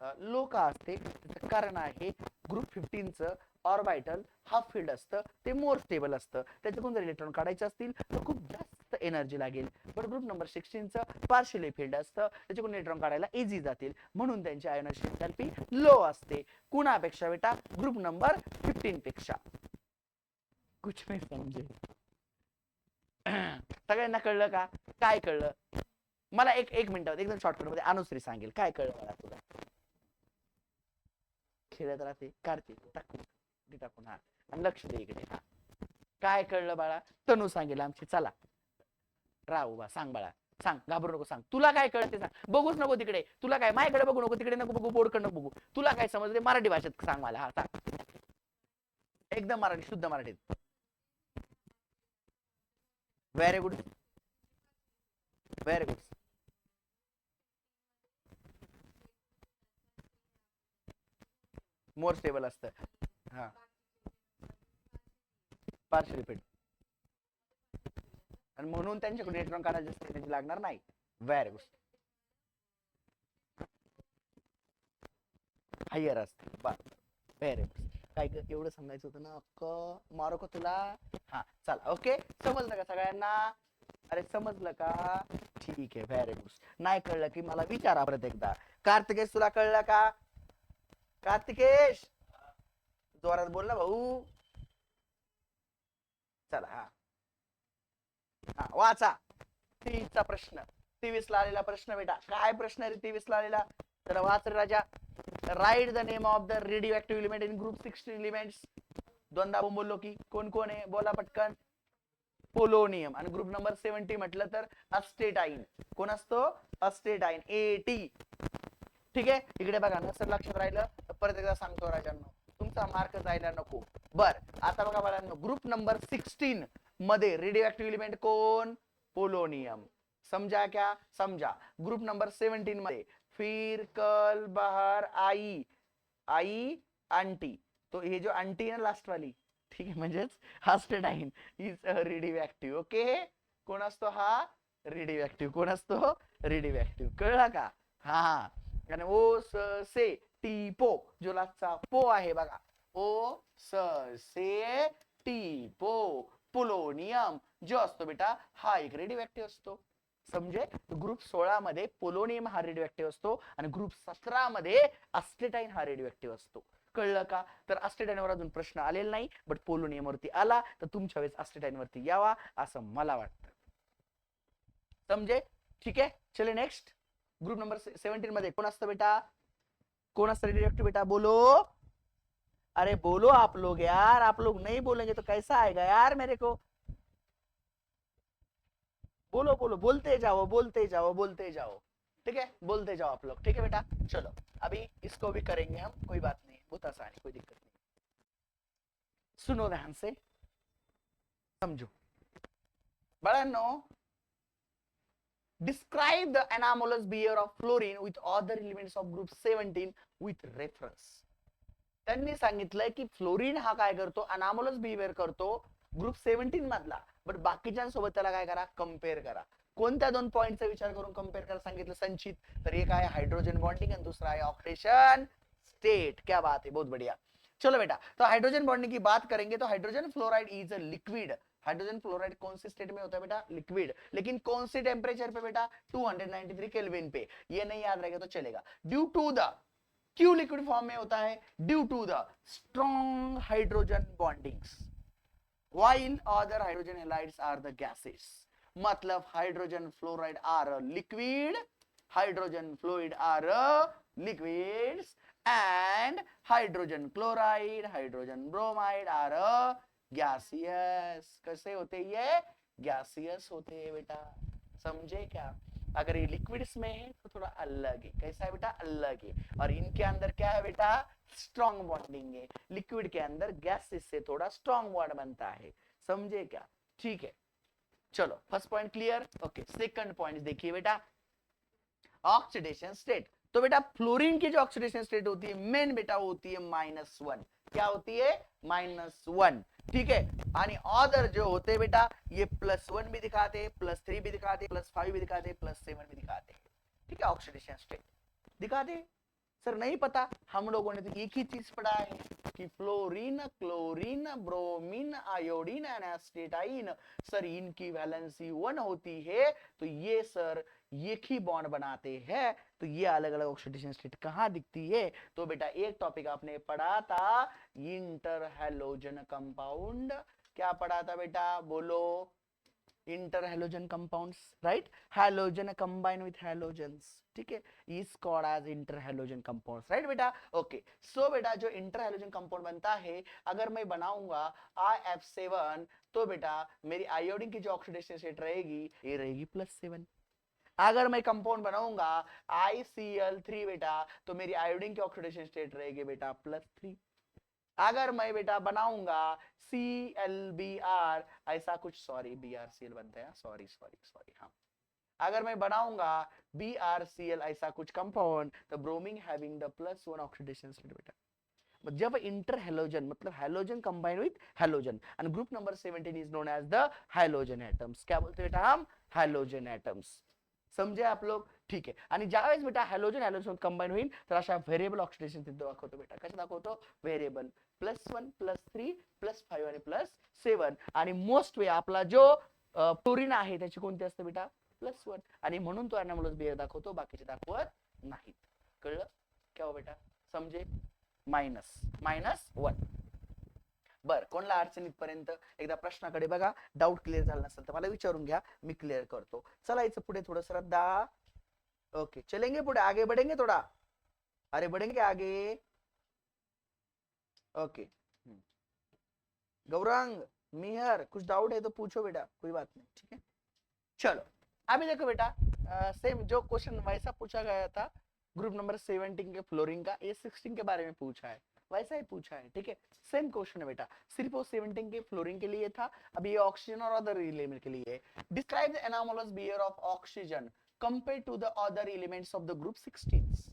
लो का असते? त्याचं कारण आहे ग्रुप 15 चं ऑर्बिटल हाफ फिल्ड असतं, ते मोर स्टेबल असतं. त्याच्यातून जर इलेक्ट्रॉन काढायचे असतील तर खूप जास्त एनर्जी लागेल. पण ग्रुप नंबर 16 चं पार्शली फिल्ड असतं, त्याच्याकडून इलेक्ट्रॉन काढायला इझी जातील, म्हणून त्यांची आयोनायझेशन एंथॅल्पी लो असते. कुणापेक्षा बेटा? ग्रुप नंबर 15 पेक्षा. कुछ नाही समजे. सगळ्यांना कळलं का? काय कळलं? मला एक मिनिट एकदम शॉर्टकट मध्ये अनुश्री सांगेल काय कळलं मला तुला. खेळत राहते कार्तिक टाकून हा आणि लक्ष दे इकडे. हा काय कळलं बाळा? तनू सांगेल आमची. चला राहू बा, सांग बाळा, सांग, घाबरू नको, सांग. तुला काय कळत ते सांग. बघूच नको तिकडे. तुला काय माझ्याकडे बघू नको, तिकडे नको बघू, बोर्डकडे नको बघू. तुला काय समजते मराठी भाषेत सांग मला. हा सांग एकदम मराठी, शुद्ध मराठीत. Very good. Very good. More stable असतं. हा पार्शली फिल्ड आणि म्हणून त्यांच्याकडून इलेक्ट्रॉन काढायला जास्त एनर्जी लागणार नाही. Very good. हायर असते. Very good. काय एवढं समजायचं होतं ना अक्क? मारो का तुला? हा चला ओके. समजलं का सगळ्यांना? अरे समजलं का? ठीक आहे. Very good. नाही कळलं की मला विचारा परत एकदा. कार्तिकेश तुला कळलं का? कार्तिकेश जोरात बोल ना भाऊ. चला हा हा वाचा 23 चा प्रश्न. 23 ला आलेला प्रश्न बेटा. काय प्रश्न आहे 23 ला आलेला? तर वाच राजा. Write the name of the radioactive element in group 16 elements. दोनदा बोललो की कोण कोण आहे? बोला पटकन. पोलोनियम. आणि ग्रुप नंबर 70 म्हटलं तर अस्टेटाइन. कोण असतो? अस्टेटाइन. AT. ठीक आहे. इकडे बघा नसर लक्षात राहिलं तर परत एकदा सांगतो राजांनो, तुमचा मार्क जायला नको. बर आता बघा बाळांनो, ग्रुप नंबर 16 मध्ये रेडिओ ऍक्टिव्ह एलिमेंट कोण? पोलोनियम. समझा क्या? समझा. ग्रुप नंबर 17 मध्ये फिर कल बहार आई. आई आंटी. तो ये जो आंटी है ना लास्ट वाली, ठीक आहे, म्हणजेच आस्टेटाइन इज अ रेडिओ. ओके, कोण असतो हा? रेडिओ. कोण असतो? रेडिओ. कळला का? हा. आणि ओ स से टी पो, जो लास्टचा पो आहे बघा, ओ स से टी पो, पोलोनियम जो असतो बेटा हा एक रेडिओ असतो. समजे ग्रुप 16 मध्ये पोलोनियम हा रेडिओ असतो आणि ग्रुप 17 मध्ये अस्टेटाइन हा रेडिओ असतो. कळलं का? तर अस्टेटाइनवर अजून प्रश्न आलेला नाही, बट पोलोनियम वरती आला तर तुमच्या वेळेस अस्टेटाइन वरती यावा असं मला वाटतं. समजे? ठीक आहे, चले नेक्स्ट. ग्रुप नंबर 17 मध्ये कोण असतं बेटा? कोण असतं रेडिओ बेटा? बोलो, अरे बोलो आप लोग यार, आप लोग नहीं बोलेंगे तो कैसा आएगा यार मेरे को. बोलो बोलो, बोलते जाओ बोलते जाओ बोलते जाओ. ठीक है, बोलते जाओ आप लोग. ठीक है बेटा, चलो अभी इसको भी करेंगे हम, कोई बात नहीं, बहुत आसान है, कोई दिक्कत नहीं. सुनो ध्यान से, समझो बाळांनो. Describe the anomalous behavior of fluorine with other elements of group 17 with reference. त्यांनी सांगितलंय की फ्लोरीन हा काय करतो? अनामोलस बिहेवियर करतो ग्रुप 17 मधला, बट बाकीच्यांसोबत त्याला काय करा? कम्पेअर करा. कोणत्या दोन पॉइंटचा विचार करून कम्पेअर करा सांगितलं संचित? तर एक आहे हाइड्रोजन बॉन्डिंग आणि दूसरा है ऑक्सीडेशन स्टेट. क्या बात है, बहुत बढ़िया. चलो बेटा, तो हाइड्रोजन बॉन्डिंग की बात करेंगे तो hydrogen fluoride is a liquid. Hydrogen fluoride कौन से स्टेट में होता है बेटा? लिक्विड. लेकिन कौन से टेम्परेचर पे बेटा? 293 केल्विन पे. ये नहीं याद रहेगा तो चलेगा. ड्यू टू द, क्यों लिक्विड फॉर्म में होता है? Due to the strong hydrogen bondings, while other hydrogen halides are the gases. मतलब hydrogen fluoride are a liquid, hydrogen fluid are a liquids, and hydrogen chloride, hydrogen bromide are a gaseous. कैसे होते ये? Gaseous होते हैं बेटा. समझे क्या? अगर ये लिक्विड्स में है तो थोड़ा अलग है. कैसा है बेटा? अलग है. और इनके अंदर क्या है बेटा? स्ट्रॉन्ग बॉन्डिंग है. लिक्विड के अंदर गैसेस से थोड़ा स्ट्रॉन्ग बॉन्ड बनता है. समझे क्या? ठीक है, चलो first point clear. Okay, second point देखिए बेटा, ऑक्सीडेशन स्टेट. तो बेटा फ्लोरीन की जो ऑक्सीडेशन स्टेट होती है मेन बेटा होती है -1. क्या होती है? -1. ठीक है, आणि अदर जो होते हैं बेटा ये +1 भी दिखाते, +3 भी दिखाते, +5 भी दिखाते, +7 भी दिखाते. ठीक है, ऑक्सीडेशन स्टेट दिखाते. सर नहीं पता, हम लोगों ने तो एक ही चीज पढ़ा है कि fluorine, chlorine, bromine, iodine end astatine, sir इनकी वैलेंसी 1 होती है. तो ये सर एक ही बॉन्ड बनाते हैं. तो ये अलग अलग ऑक्सीडेशन स्टेट कहाँ दिखती है? तो बेटा एक टॉपिक आपने पढ़ा था, इंटर हैलोजन कंपाउंड. क्या पढ़ा था बेटा? बोलो. Inter halogen compounds, right? Halogen combine with halogens. ठीक है, is called as inter halogen compounds, right बेटा? ओके, सो बेटा जो इंटर हैलोजन कंपाउंड बनता है, अगर मैं बनाऊंगा IF7 तो बेटा मेरी आयोडीन की जो ऑक्सीडेशन स्टेट रहेगी ये रहेगी +7. अगर मैं कंपाउंड बनाऊंगा ICl3 बेटा तो मेरी आयोडीन की ऑक्सीडेशन स्टेट रहेगी बेटा +3. अगर मैं बेटा बनाऊंगा ClBr ऐसा कुछ, सॉरी BrCl बनता है, सॉरी सॉरी सॉरी, हाँ. अगर मैं बनाऊंगा BrCl ऐसा कुछ कंपाउंड, तो bromine having the +1 oxidation state बेटा. जब इंटर हैलोजन मतलब halogen combine with halogen, and group number 17 is known as the halogen atoms. क्या बोलते बेटा हम? Halogen atoms. समझे आप लोग? ठीक आहे, आणि ज्यावेळेस बेटा हॅलोजन हॅलोजन कंबाईन होईल तर अशा व्हेरिएबल ऑक्सिडेशन तिथे दाखवतो बेटा. कसं दाखवतो? व्हेरिएबल +1 +3 +5 आणि +7. आणि मोस्ट वे आपला जो फ्लोरीन आहे त्याची कोणती असते बेटा? +1. आणि म्हणून तो अनामोलस बिहेवियर दाखवतो, बाकीचे दाखवत नाहीत. कळलं क्या हो बेटा? समजे? -1. बर, कोणला अडचण इथपर्यंत? एकदा प्रश्नाकडे बघा, डाऊट क्लिअर झाला नसेल तर मला विचारून घ्या, मी क्लिअर करतो. चला इथं पुढे थोडं श्रद्धा. ओके, चलेंगे पुढे, आगे बढ़ेंगे थोड़ा. अरे बढ़ेंगे आगे. ओके, गौरंग, मिहर, कुछ डाउट है तो पूछो बेटा, कोई बात नहीं. ठीक है, चलो अभी देखो बेटा, सेम जो क्वेश्चन वैसा पूछा गया था ग्रुप नंबर 17 के फ्लोरीन का, ये 16 के बारे में पूछा है, वैसा ही पूछा है. ठीक है, सेम क्वेश्चन है बेटा, सिर्फ वो 17 के फ्लोरीन के लिए था, अभी ये ऑक्सीजन और अदर एलिमेंट के लिए. Describe the anomalous behaviour of oxygen compare to the other elements of the group 16.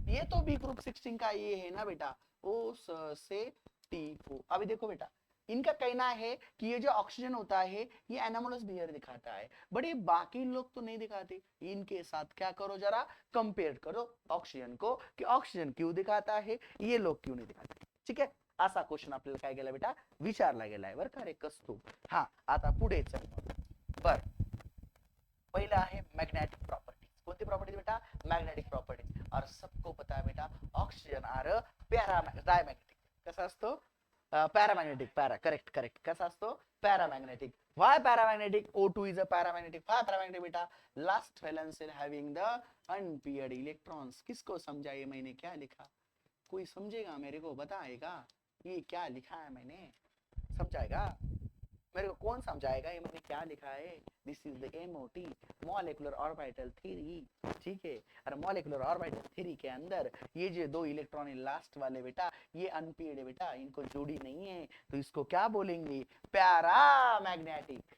ये तो भी ग्रुप 16 का ये है ना बेटा, ओ से टी. अभी देखो बेटा, इनका कहना है कि ये जो ऑक्सीजन होता है ये एनामोलस बिहेवियर दिखाता है, बट ये बाकी लोग तो नहीं दिखाते। इनके साथ क्या करो, जरा कंपेयर करो ऑक्सीजन को कि ऑक्सीजन क्यों दिखाता है, ये लोग क्यों नहीं दिखाते। ठीक आहे, असा क्वेश्चन आपल्याला काय केला बेटा, विचारला गेलाय बरं का रे कस्तू। हा, आता पुढे चल बर, पहिला आहे मॅग्नेटिक प्रॉपर्टीज। कोणती प्रॉपर्टीज बेटा, मॅग्नेटिक प्रॉपर्टीज। और सबको पता है बेटा ऑक्सीजन आर डायमॅग्नेटिक। कसा असतो, पैरामैग्नेटिक, करेक्ट करेक्ट, कसा असतो paramagnetic. Why paramagnetic, O2 is a paramagnetic. Why paramagnetic बेटा, last valence shell having the unpaired electrons. किसको समझा ये मैंने क्या लिखा, कोई समझेगा मेरे को बताएगा ये क्या लिखा है मैंने, समझाएगा मेरे को, कौन समझाएगा ये मैंने क्या लिखा है। This is the MOT, molecular orbital theory. ठीक है, और मॉलिक्यूलर ऑर्बिटल थ्योरी के अंदर ये जो दो इलेक्ट्रॉन लास्ट वाले बेटा ये अनपेयर्ड है बेटा, इनको जोड़ी नहीं है, तो इसको क्या बोलेंगे, पैरामैग्नेटिक।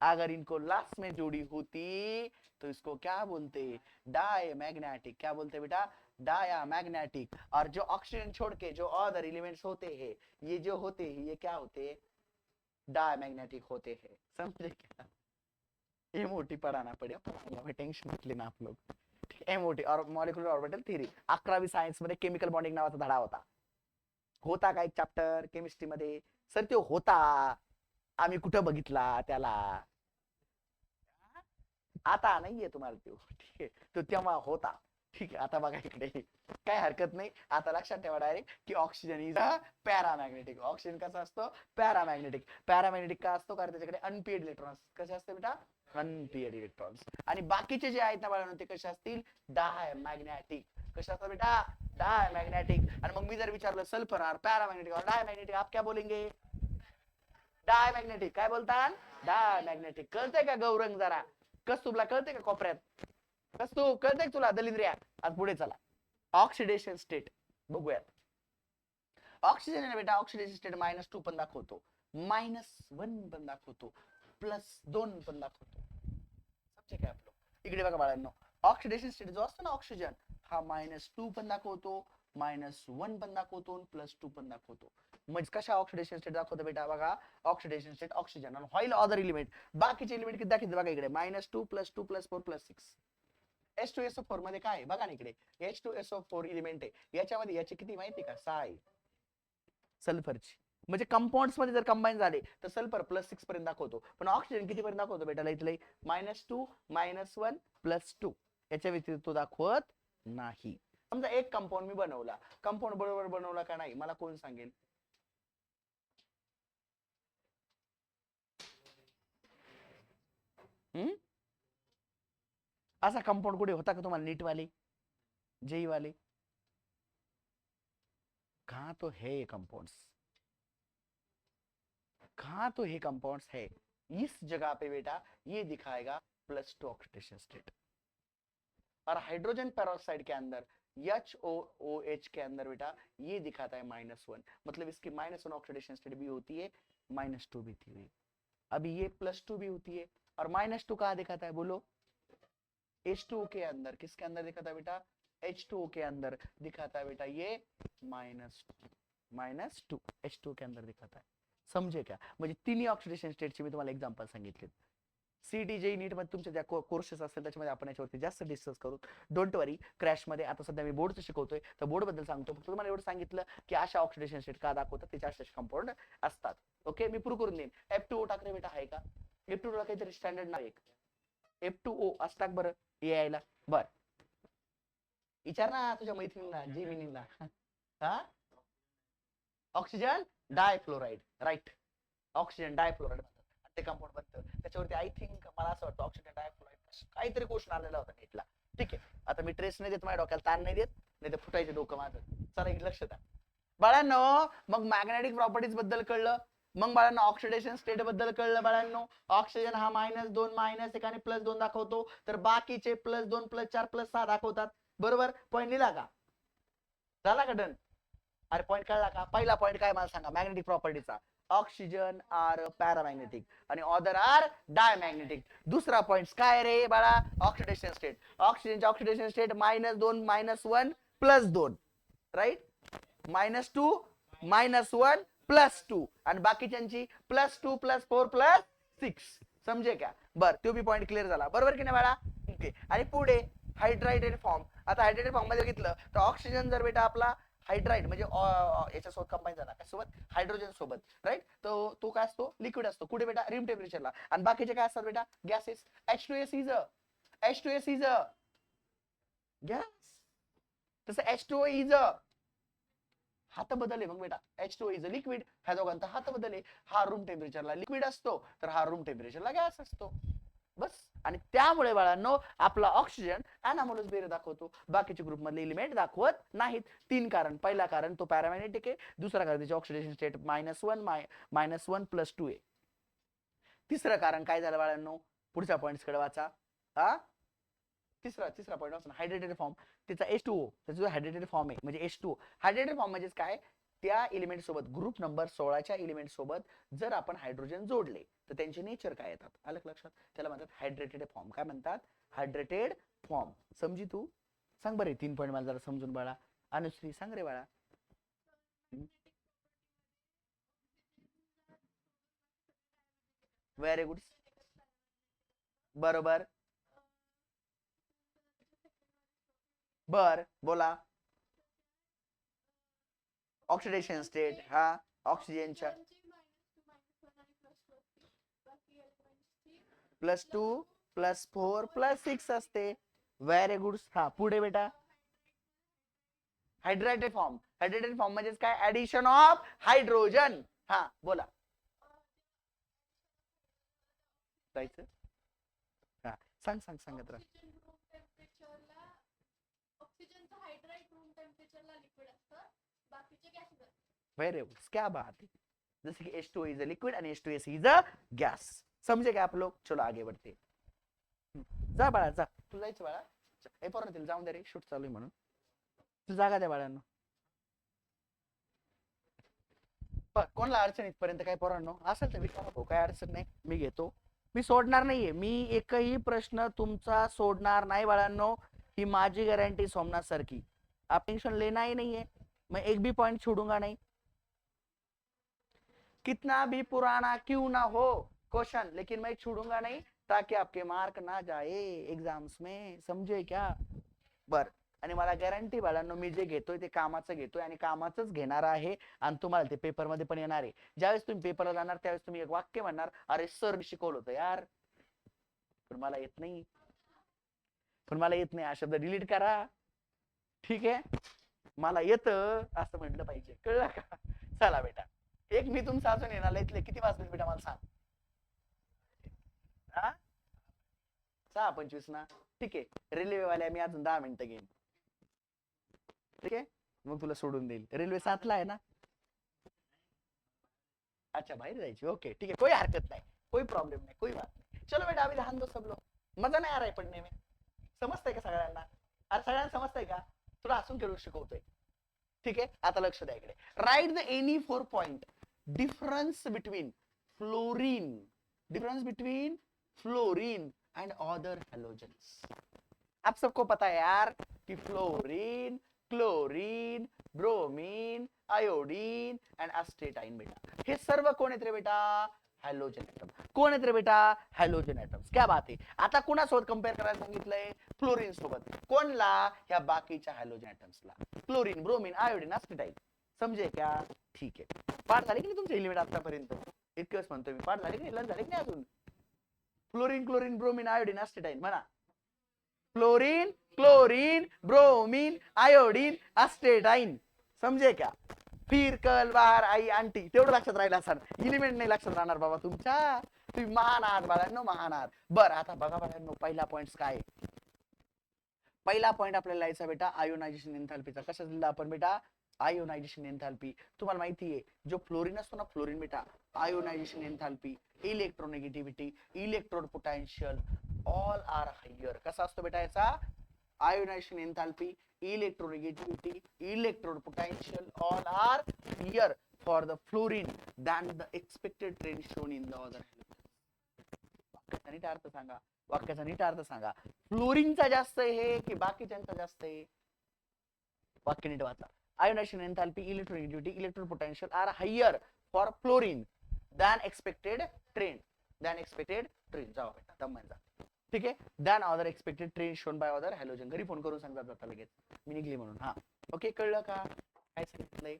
अगर इनको लास्ट में जोड़ी होती तो इसको क्या बोलते, डायमैग्नेटिक। क्या बोलते बेटा, डायमैग्नेटिक। और जो ऑक्सीजन छोड़ के जो अदर एलिमेंट्स होते हैं ये जो होते हैं ये क्या होते हैं, डायमैग्नेटिक होते हैं। समझे क्या, एमओटी पढ़ाना पड़ेगा, टेंशन मत लेना आप लोग। एमओटी और मॉलिक्युलर ऑर्बिटल थ्योरी 11वी सायन्स मध्ये केमिकल बॉन्डिंग नावाचा धडा होता का एक चॅप्टर केमिस्ट्री मध्ये, सर तो होता, आम्ही कुठं बघितला त्याला, आता नाहीये तुम्हाला तो। ठीक आहे, तो तेव्हा होता। ठीक आहे, आता बघा इकडे काय हरकत नाही, आता लक्षात ठेवा डायरेक्ट की oxygen is a paramagnetic. Oxygen कसा असतो, पॅरामॅग्नेटिक। पॅरामॅग्नेटिक का असतो, कारण त्याच्याकडे अनपेयर्ड इलेक्ट्रॉन्स कसे असते बेटा, अनपेयर्ड इलेक्ट्रॉन्स। आणि बाकीचे जे आहेत ना बाळांनो ते कसे असतील, डायमॅग्नेटिक। कसे असतात बेटा, डायमॅग्नेटिक। आणि मग मी जर विचारलं सल्फर आर पॅरामॅग्नेटिक और डायमॅग्नेटिक, आप क्या बोलेंगे, डायमॅग्नेटिक। काय बोलतात, डायमॅग्नेटिक। कळतंय का गौरंग जरा, कस्तुबला कळतंय का कोपऱ्यात, कस्तूब कळतंय तुला दलिंद्रिया। आज पुढे चला, ऑक्सिडेशन स्टेट बघूयात। ऑक्सिजन आहे बेटा, ऑक्सिडेशन स्टेट -2 पण दाखवतो, -1 पण दाखवतो, +2 पण दाखवतो। समजे काय आपलं, इकडे बघा बाळांनो, ऑक्सिडेशन स्टेट जो असतो ना ऑक्सिजन, हा -2 पण दाखवतो, -1 पण दाखवतो, +2 पण दाखवतो। म्हणजे कशा ऑक्सिडेशन स्टेट दाखवतो बेटा, बघा ऑक्सिडेशन स्टेट ऑक्सिजन आणि व्हाईल अदर एलिमेंट, बाकीचे एलिमेंट किती दाखवते बघा इकडे, -2 +2 +4 +6। H2SO4 मध्ये काय आहे बघा ना इकडे, H2SO4 एलिमेंट आहे, याच्यामध्ये याची किती माहिती का, 6 आहे सल्फरची। म्हणजे कंपाऊंड्स मध्ये जर कंबाईन झाले तर सल्फर +6 पर्यंत दाखवतो, पण ऑक्सिजन किती पर्यंत दाखवतो बेटा, लई -2 -1 +2, याच्या व्यतिरिक्त तो दाखवत नाही। समजा एक कंपाऊंड मी बनवला, कंपाऊंड बरोबर बनवला का नाही मला कोण सांगेल, असा कंपाऊंड कुठे होता का तुम्हाला, नीट वाले, जेई वाले, कहां तो है ये कंपाउंड्स, कहां तो ये कंपाउंड्स है, इस जगह पे बेटा ये दिखाएगा +2 ऑक्सीडेशन स्टेट। और हाइड्रोजन पेरोक्साइड के अंदर HOOH के अंदर बेटा ये दिखाता है -1, मतलब इसकी -1 ऑक्सीडेशन स्टेट भी होती है, -2 भी थी हुई। अभी ये +2 भी होती है, और -2 कहाँ दिखाता है बोलो, H2O के अंदर। किसके अंदर दिखाता है बेटा, H2O के अंदर दिखाता है बेटा ये -2 H2O के अंदर दिखाता है। समजे क्या, म्हणजे तिन्ही ऑक्सिडेशन स्टेटचे मी तुम्हाला एक्झाम्पल सांगितले। CTJ नीट मध्ये तुमचे ज्या कोर्सेस असतील त्याच्यामध्ये आपण याच्यावरती जास्त डिस्कस करू, डोंट वरी। क्रॅश मध्ये आता सध्या मी बोर्डचं शिकवतोय तर बोर्ड बद्दल सांगतो, फक्त तुम्हाला एवढं सांगितलं की अशा ऑक्सिडेशन स्टेट का दाखवतात, त्याचे असे कंपाऊंड असतात। ओके, मी प्रूव्ह करून देईन। F2O टाकले बेटा, आहे का F2O ला काहीतरी स्टँडर्ड नाव एक F2O असं टाक बरं यायला, बर विचार ना तुझ्या मैत्रिणीला जेमिनीला। हा, ऑक्सिजन डायफ्लोराइड, राईट, ऑक्सिजन डायफ्लोराइड ते कंपाऊंड बनतं त्याच्यावरती। आय थिंक मला असं वाटतं ऑक्सिजन डायफ्लोराइड काहीतरी क्वेश्चन आलेला होता नीटला। ठीक आहे, आता मी ट्रेस नाही देत, माझ्या डोक्याला ताण नाही देत, नाही तर फुटायचे डोकं माझं। चला एक लक्ष द्या बाळांनो, मग मॅग्नेटिक प्रॉपर्टीज बद्दल कळलं, मग बाळांनो ऑक्सिडेशन स्टेट बद्दल कळलं। बाळांनो ऑक्सिजन हा -2 -1 आणि +2 दाखवतो, तर बाकीचे +2 +4 +6 दाखवतात। बरोबर, पॉईंट लिहिला का, झाला का डन, अरे पॉईंट कळला का, पहिला पॉईंट काय मला सांगा मॅग्नेटिक प्रॉपर्टीचा, ऑक्सिजन आर पॅरामॅग्नेटिक आणि अदर आर डायमॅग्नेटिक। दुसरा पॉइंट काय रे बाळा, ऑक्सिडेशन स्टेट, ऑक्सिजनचे ऑक्सिडेशन स्टेट -2 -1 +2, राईट, -2 -1 +2 आणि बाकीच्यांची +2 +4 +6 समजे का? बर तो बी पॉइंट क्लिअर झाला बरोबर की नाही बाळा? ओके आणि पुढे हायड्रायटेड फॉर्म. आता हायड्रेटेड फॉर्म मध्ये घेतलं तर ऑक्सिजन जर बेटा आपला हायड्राइड म्हणजे याच्यासोबत कंबाईन झाला सोबत हायड्रोजन सोबत राईट तो काय असतो लिक्विड असतो कुठे बेटा रूम टेम्परेचरला आणि बाकीचे काय असतात बेटा gases. H2S is a gas तसं H2O इज अ हात बदल आहे मग बेटा H2O इज अ लिक्विड ह्या दोघांचा हात बदल आहे. हा रूम टेम्परेचरला लिक्विड असतो तर हा रूम टेम्परेचरला गॅस असतो बस. आणि त्यामुळे बाळांनो आपला ऑक्सिजन अनॅमोलस बेर दाखवतो बाकीचे ग्रुप मधले एलिमेंट दाखवत नाहीत. 3 कारण. पहिला कारण तो पॅरामॅग्नेटिक आहे. दुसरा कारण त्याची ऑक्सिडेशन स्टेट -1 +2 आहे. तिसरं कारण काय झालं बाळांनो पुढच्या पॉइंट्स कडे वाचा. हा तिसरा पॉइंट वाचा हायड्रेटेड फॉर्म त्याचा H2O त्याचा हायड्रेटेड फॉर्म आहे म्हणजे H2O. हायड्रेटेड फॉर्म म्हणजे काय त्या एलिमेंट सोबत ग्रुप नंबर 16च्या एलिमेंट सोबत जर आपण हायड्रोजन जोडले तर त्यांचे नेचर काय येतात आलं लक्षात. त्याला म्हणतात हायड्रेटेड फॉर्म. काय म्हणतात हायड्रेटेड फॉर्म. समजी तू सांग बरे 3 पॉइंट मला जरा समजून बाळा. अनुश्री सांग रे बाळा. व्हेरी गुड बरोबर बर बोला. ऑक्सिडेशन स्टेट हा ऑक्सिजनच्या +2 +4 +6 असते. Very good. हा पुढे बेटा हायड्रेटेड फॉर्म. हायड्रेटेड फॉर्म म्हणजे काय ऍडिशन ऑफ हायड्रोजन. हा बोला जायचं हा सांग सांग सांगत राहा. व्हेरी गुड क्या बात है. जैसे कि H2O इज अ लिक्विड आणि H2S इज अ गॅस. समझे क्या आप लोग? चलो आगे बढ़ते. जा बाळा जा तू जायचं बाळा. हे पोरांनो तिला जाऊन दे रे शूट चालू आहे म्हणून. तू जागा द्या बाळांनो. कोणाला अडचण इथपर्यंत काय पोरांनो असेल तर विचारा भाऊ काय अडचण नाही मी घेतो. मी सोडणार नाहीये. मी एकही प्रश्न तुमचा सोडणार नाही बाळांनो. ही माझी गॅरंटी सोमनाथ सर की. आप टेंशन लेना ही नहीं है. मैं एक भी पॉइंट छोड़ूंगा नहीं. कितना भी पुराना क्यों ना हो क्वेश्चन लेकिन मैं छोड़ूंगा नहीं ताकि आपके मार्क ना जाए एग्जाम्स में. समझे क्या? बर आणि मला गॅरंटी बाळांनो मी जे घेतोय ते कामाचं घेतोय आणि कामाचंच घेणार आहे आणि तुम्हाला ते पेपर मध्ये पण येणार आहे. ज्यावेळेस तुम्ही पेपरला जाणार त्यावेळेस तुम्ही एक वाक्य म्हणणार अरे सर शिकवलं होतं यार पण मला येत नाही. हा शब्द डिलीट करा. ठीक आहे मला येतं असं म्हटलं पाहिजे कळलं का? चला बेटा एक मी तुमचा अजून येणार इथले किती वाजले बेटा मला सांग. 6:25 ना. ठीक आहे रेल्वेवाल्या मी अजून 10 मिनिटं घेईन. ठीक आहे मग तुला सोडून देईल. रेल्वे 7ला आहे ना. अच्छा बाहर जायची ओके ठीक है कोई हरकत नहीं कोई प्रॉब्लम नहीं कोई बात नहीं. चलो बेटा अभी ध्यान दो सब लोग. मजा नाही आ रहा है पढ़ने में. समजतंय का सगळ्यांना? अरे सगळ्यांना समजतंय का? तुला हसून खेळून शिकवतोय. ठीक आहे आता लक्ष द्या इकडे. Right the any 4 point difference between fluorine end other halogens. आप सबको पता है यार कि fluorine chlorine bromine iodine end astatine बेटा हे सर्व कोण आहेत रे बेटा हॅलोजन एटम. कोण आहेत रे बेटा हॅलोजन एटम्स. क्या बात आहे. आता कुणासोबत कंपेअर करायला सांगितलंय फ्लोरीन सोबत. कोणला ह्या बाकीच्या हॅलोजन एटम्सला क्लोरीन ब्रोमीन आयोडीन एस्टेटाइन. समजे क्या? ठीक आहे पाठ झाली की नाही तुमचे एलिमेंट आतापर्यंत इतकंच म्हणतोय मी पाठ झाली की नाही लर्न झाली की नाही अजून. Fluorine chlorine bromine iodine astatine म्हणा. Fluorine chlorine bromine iodine astatine. समजे क्या? फिर कल बाहर आई आंटी तेवढं लक्षात राहिलं असणार. एलिमेंट नाही लक्षात राहणार बाबा तुमच्या. तुम्ही महान आहात बाळांनो महान आहात. बरं आता बघा बाळांनो पहिला पॉइंट काय. पहिला पॉइंट आपल्याला लिहायचा बेटा आयोनायझेशन एन्थॅल्पीचा. कशाचा लिहिला आपण बेटा आयोनायझेशन एन्थॅल्पी. तुम्हाला माहिती आहे जो फ्लोरीन असतो ना फ्लोरीन बेटा ionisation enthalpy electronegativity electrode potential all are higher. कसा असतो बेटा याचा ionisation enthalpy electronegativity electrode potential all are higher for the fluorine than the expected trend shown in the other. वाक्याचा नीट अर्थ सांगा. वाक्याचा नीट अर्थ सांगा. फ्लोरीनचा जास्त आहे की बाकीच्यांचा जास्त आहे? वाक्य नीट वाचा. Ionization enthalpy electronegativity electrode potential are higher for fluorine than expected trend. जावा बेटा दमन जा. ठीक आहे. Than other expected trend shown by other halogen. घरी फोन करून सांगतात जाता लगेच मी निघली म्हणून. हा ओके कळलं का काय सांगितलंय.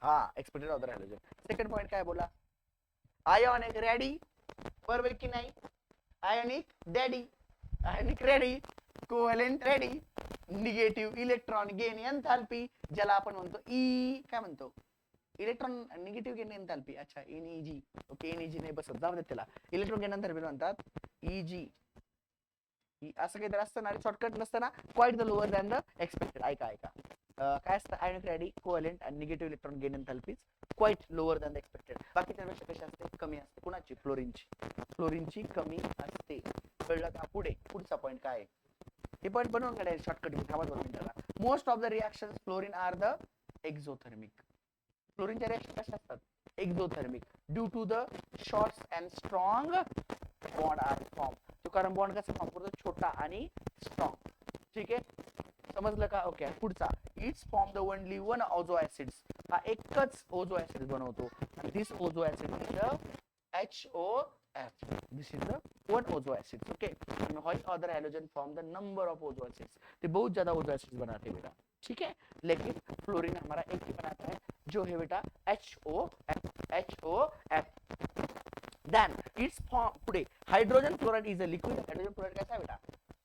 हा expected other halogen. Second point काय बोला. आयोनिक रेडी बरोबर की नाही. Ionic daddy ionic ready covalent ready negative electron gain enthalpy ज्याला आपण म्हणतो ई काय म्हणतो इलेक्ट्रॉन निगेटिव्ह गेन एन्थाल्पी. अच्छा एनईजी. ओके एनईजी नाही बसत जाऊ दे त्याला. इलेक्ट्रॉन गेन एन्थाल्पी म्हणतात ईजी. असं काहीतरी असतं ना शॉर्टकट नसतं ना. Quite the lower than the expected. ऐका काय असतं आयोनिक रेडी कोव्हॅलेंट आणि negative electron gain enthalpy quite lower than the expected. बाकीच्या कशी असते कमी असते. कुणाची फ्लोरीनची कमी असते. कळलं का. पुढचा पॉईंट काय हे पॉईंट बनवून काढायचं शॉर्टकट थांबा 2 मिनिटाला. Most of the reactions fluorine are the exothermic. फ्लोरीनच्या रिएक्शन कशा असतात exothermic due to the shorts and strong bond are form. तो कारण बॉन्ड कसा फॉर्म करतो छोटा आणि स्ट्रॉंग. ठीक आहे समजलं का. ओके पुढचा it's form the only one oxo acids. हा एकच ओझो ऍसिड बनवतो आणि this oxo acid is the HOF. This is the one oxo acid. Okay and while other halogen form the number of ozo acids. ते बहुत ज्यादा ओझो acids बनाते हैं बेटा. ठीक है लेकिन फ्लोरीन हमारा एक ही बनाता है जो है बेटा HOF. then its form पुढे hydrogen fluoride is a liquid. Hydrogen fluoride कैसा है बेटा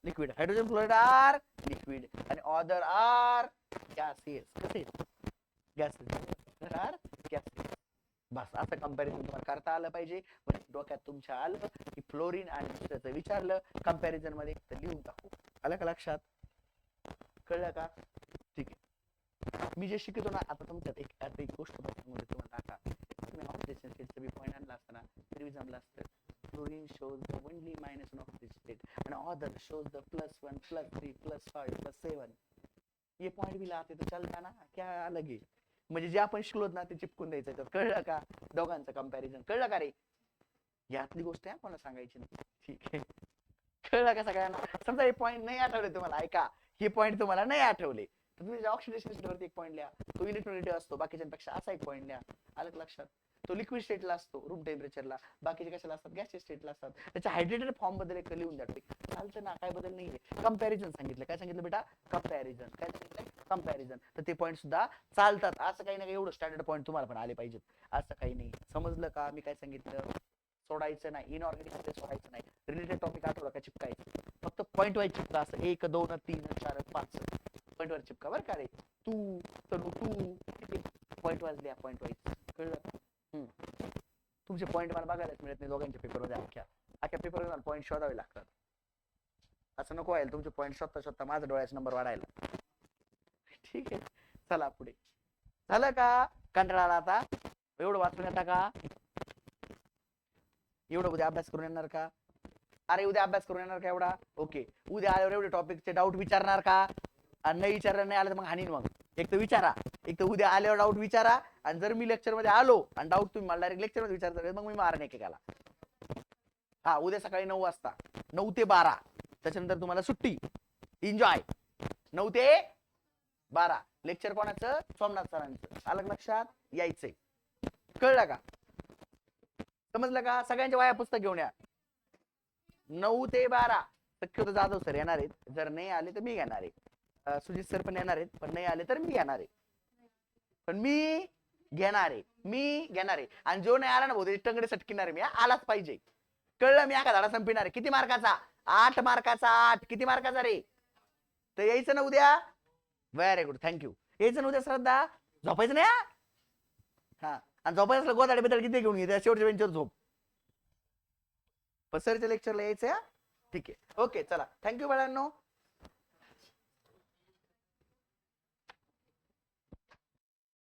liquid. Hydrogen fluoride are liquid and other are gases. कसे gases आर gases. बस असं कंपॅरिझन तुम्हाला करता आलं पाहिजे. डोक्यात तुमच्या आलं की फ्लोरीन आणि दुसऱ्याचं विचारलं कंपॅरिझन मध्ये तर लिहून टाकू. आलं का लक्षात. कळलं का. ठीक आहे मी जे शिकवतो ना आता तुमच्यात एक गोष्ट मध्ये तुम्हाला टाका. तुम्ही ऑक्सिडेशन स्टेटचं बी पॉईंट आणला असताना तरी जमलं असतं. Fluorine shows the only -1 oxidation state and other shows the +1 +3 +5 +7. ये पॉइंट भी लाते तो चलता ना क्या अलग है. म्हणजे जे आपण शिकलोत ना ते चिपकून द्यायचं. कळलं का दोघांचं कंपॅरिझन. कळलं का रे. यातली गोष्ट आहे मला सांगायची नाही. ठीक आहे कळलं का सगळ्यांना. समजा हे पॉईंट नाही आठवले तुम्हाला ऐका हे पॉईंट तुम्हाला नाही आठवले तर तुम्ही ऑक्सिडेशन स्टेटवरती एक पॉईंट लिहा. तो इलेक्ट्रोनेटिव्ह असतो बाकीच्यांपेक्षा असा एक पॉईंट लिहा. आलं का लक्षात. तो लिक्विड स्टेटला असतो रूम टेम्परेचरला. बाकीचे कशाला असतात गॅसियस स्टेटला असतात. त्याच्या हायड्रेटेड फॉर्म बद्दल एक लिहून द्या. चालतं ना काय बदल नाहीये. कंपॅरिझन सांगितलं. काय सांगितलं बेटा कंपॅरिझन. काय सांगितलं कंपॅरिझन. तर ते पॉईंट सुद्धा चालतात. असं काही नाही एवढं स्टँडर्ड पॉईंट तुम्हाला पण आले पाहिजेत असं काही नाही. समजलं का मी काय सांगितलं. सोडायचं नाही इनऑर्गॅनिक मध्ये सोडायचं नाही. रिलेटेड टॉपिक आठवलं का चिपकायचं. फक्त पॉईंट वाईज चिपका. असं 1 2 3 4 5 पॉईंट वर चिपका बरं का रे. तू पॉईंट वाईज लिहा पॉईंट वाईज. कळलं का. तुमचे पॉईंट मला बघायलाच मिळत नाही दोघांच्या पेपरमध्ये. अख्ख्या पेपरमध्ये पॉईंट शोधावे लागतात. असं नको व्हायला तुमचे पॉईंट शोधता माझा डोळ्याचा नंबर वाढायला. ठीक आहे चला पुढे. झालं का कंटाळा आता. एवढं वाचून येता का. एवढं उद्या अभ्यास करून येणार का. अरे उद्या अभ्यास करून येणार का एवढा. ओके उद्या आल्यावर एवढे टॉपिकचे डाऊट विचारणार का. आणि नाही विचारलं नाही आलं तर मग हानीन. मग एक तर विचारा. एक तर उद्या आल्यावर डाऊट विचारा. आणि जर मी लेक्चर मध्ये आलो आणि डाऊट तुम्ही मला डायरेक्ट लेक्चर मध्ये विचारता मग मी मारण एकेकाला. हा उद्या सकाळी 9 वाजता 9 ते 12 त्याच्यानंतर तुम्हाला सुट्टी. एन्जॉय 9 ते 12 लेक्चर कोणाचं सोमनाथ सरांचं. आलं लक्षात यायचंय. कळलं का समजलं का. सगळ्यांच्या वह्या पुस्तक घेऊन या. 9 ते 12 शक्यतो जाधव सर येणार आहेत. जर नाही आले तर मी घेणार आहे. सुजित सर पण येणार आहेत. पण नाही आले तर मी घेणार आहे. पण मी घेणार आहे. आणि जो नाही आला ना भाऊ टंगडे सटकिणार आहे मी. आलाच पाहिजे. कळलं. मी आका धडा संपिणार आहे. किती मार्काचा 8 मार्काचा 8. किती मार्काचा रे. तर यायचं ना उद्या. Very good thank you. यायचं ना उद्या श्रद्धा. झोपायचं नाही हा. आणि झोपायचं असलं गोदाडे बेदाड किती घेऊन घे शेवटच्या बेंचवर झोप. पण सरच्या लेक्चरला यायचं. ठीक आहे ओके चला थँक्यू बाळांनो.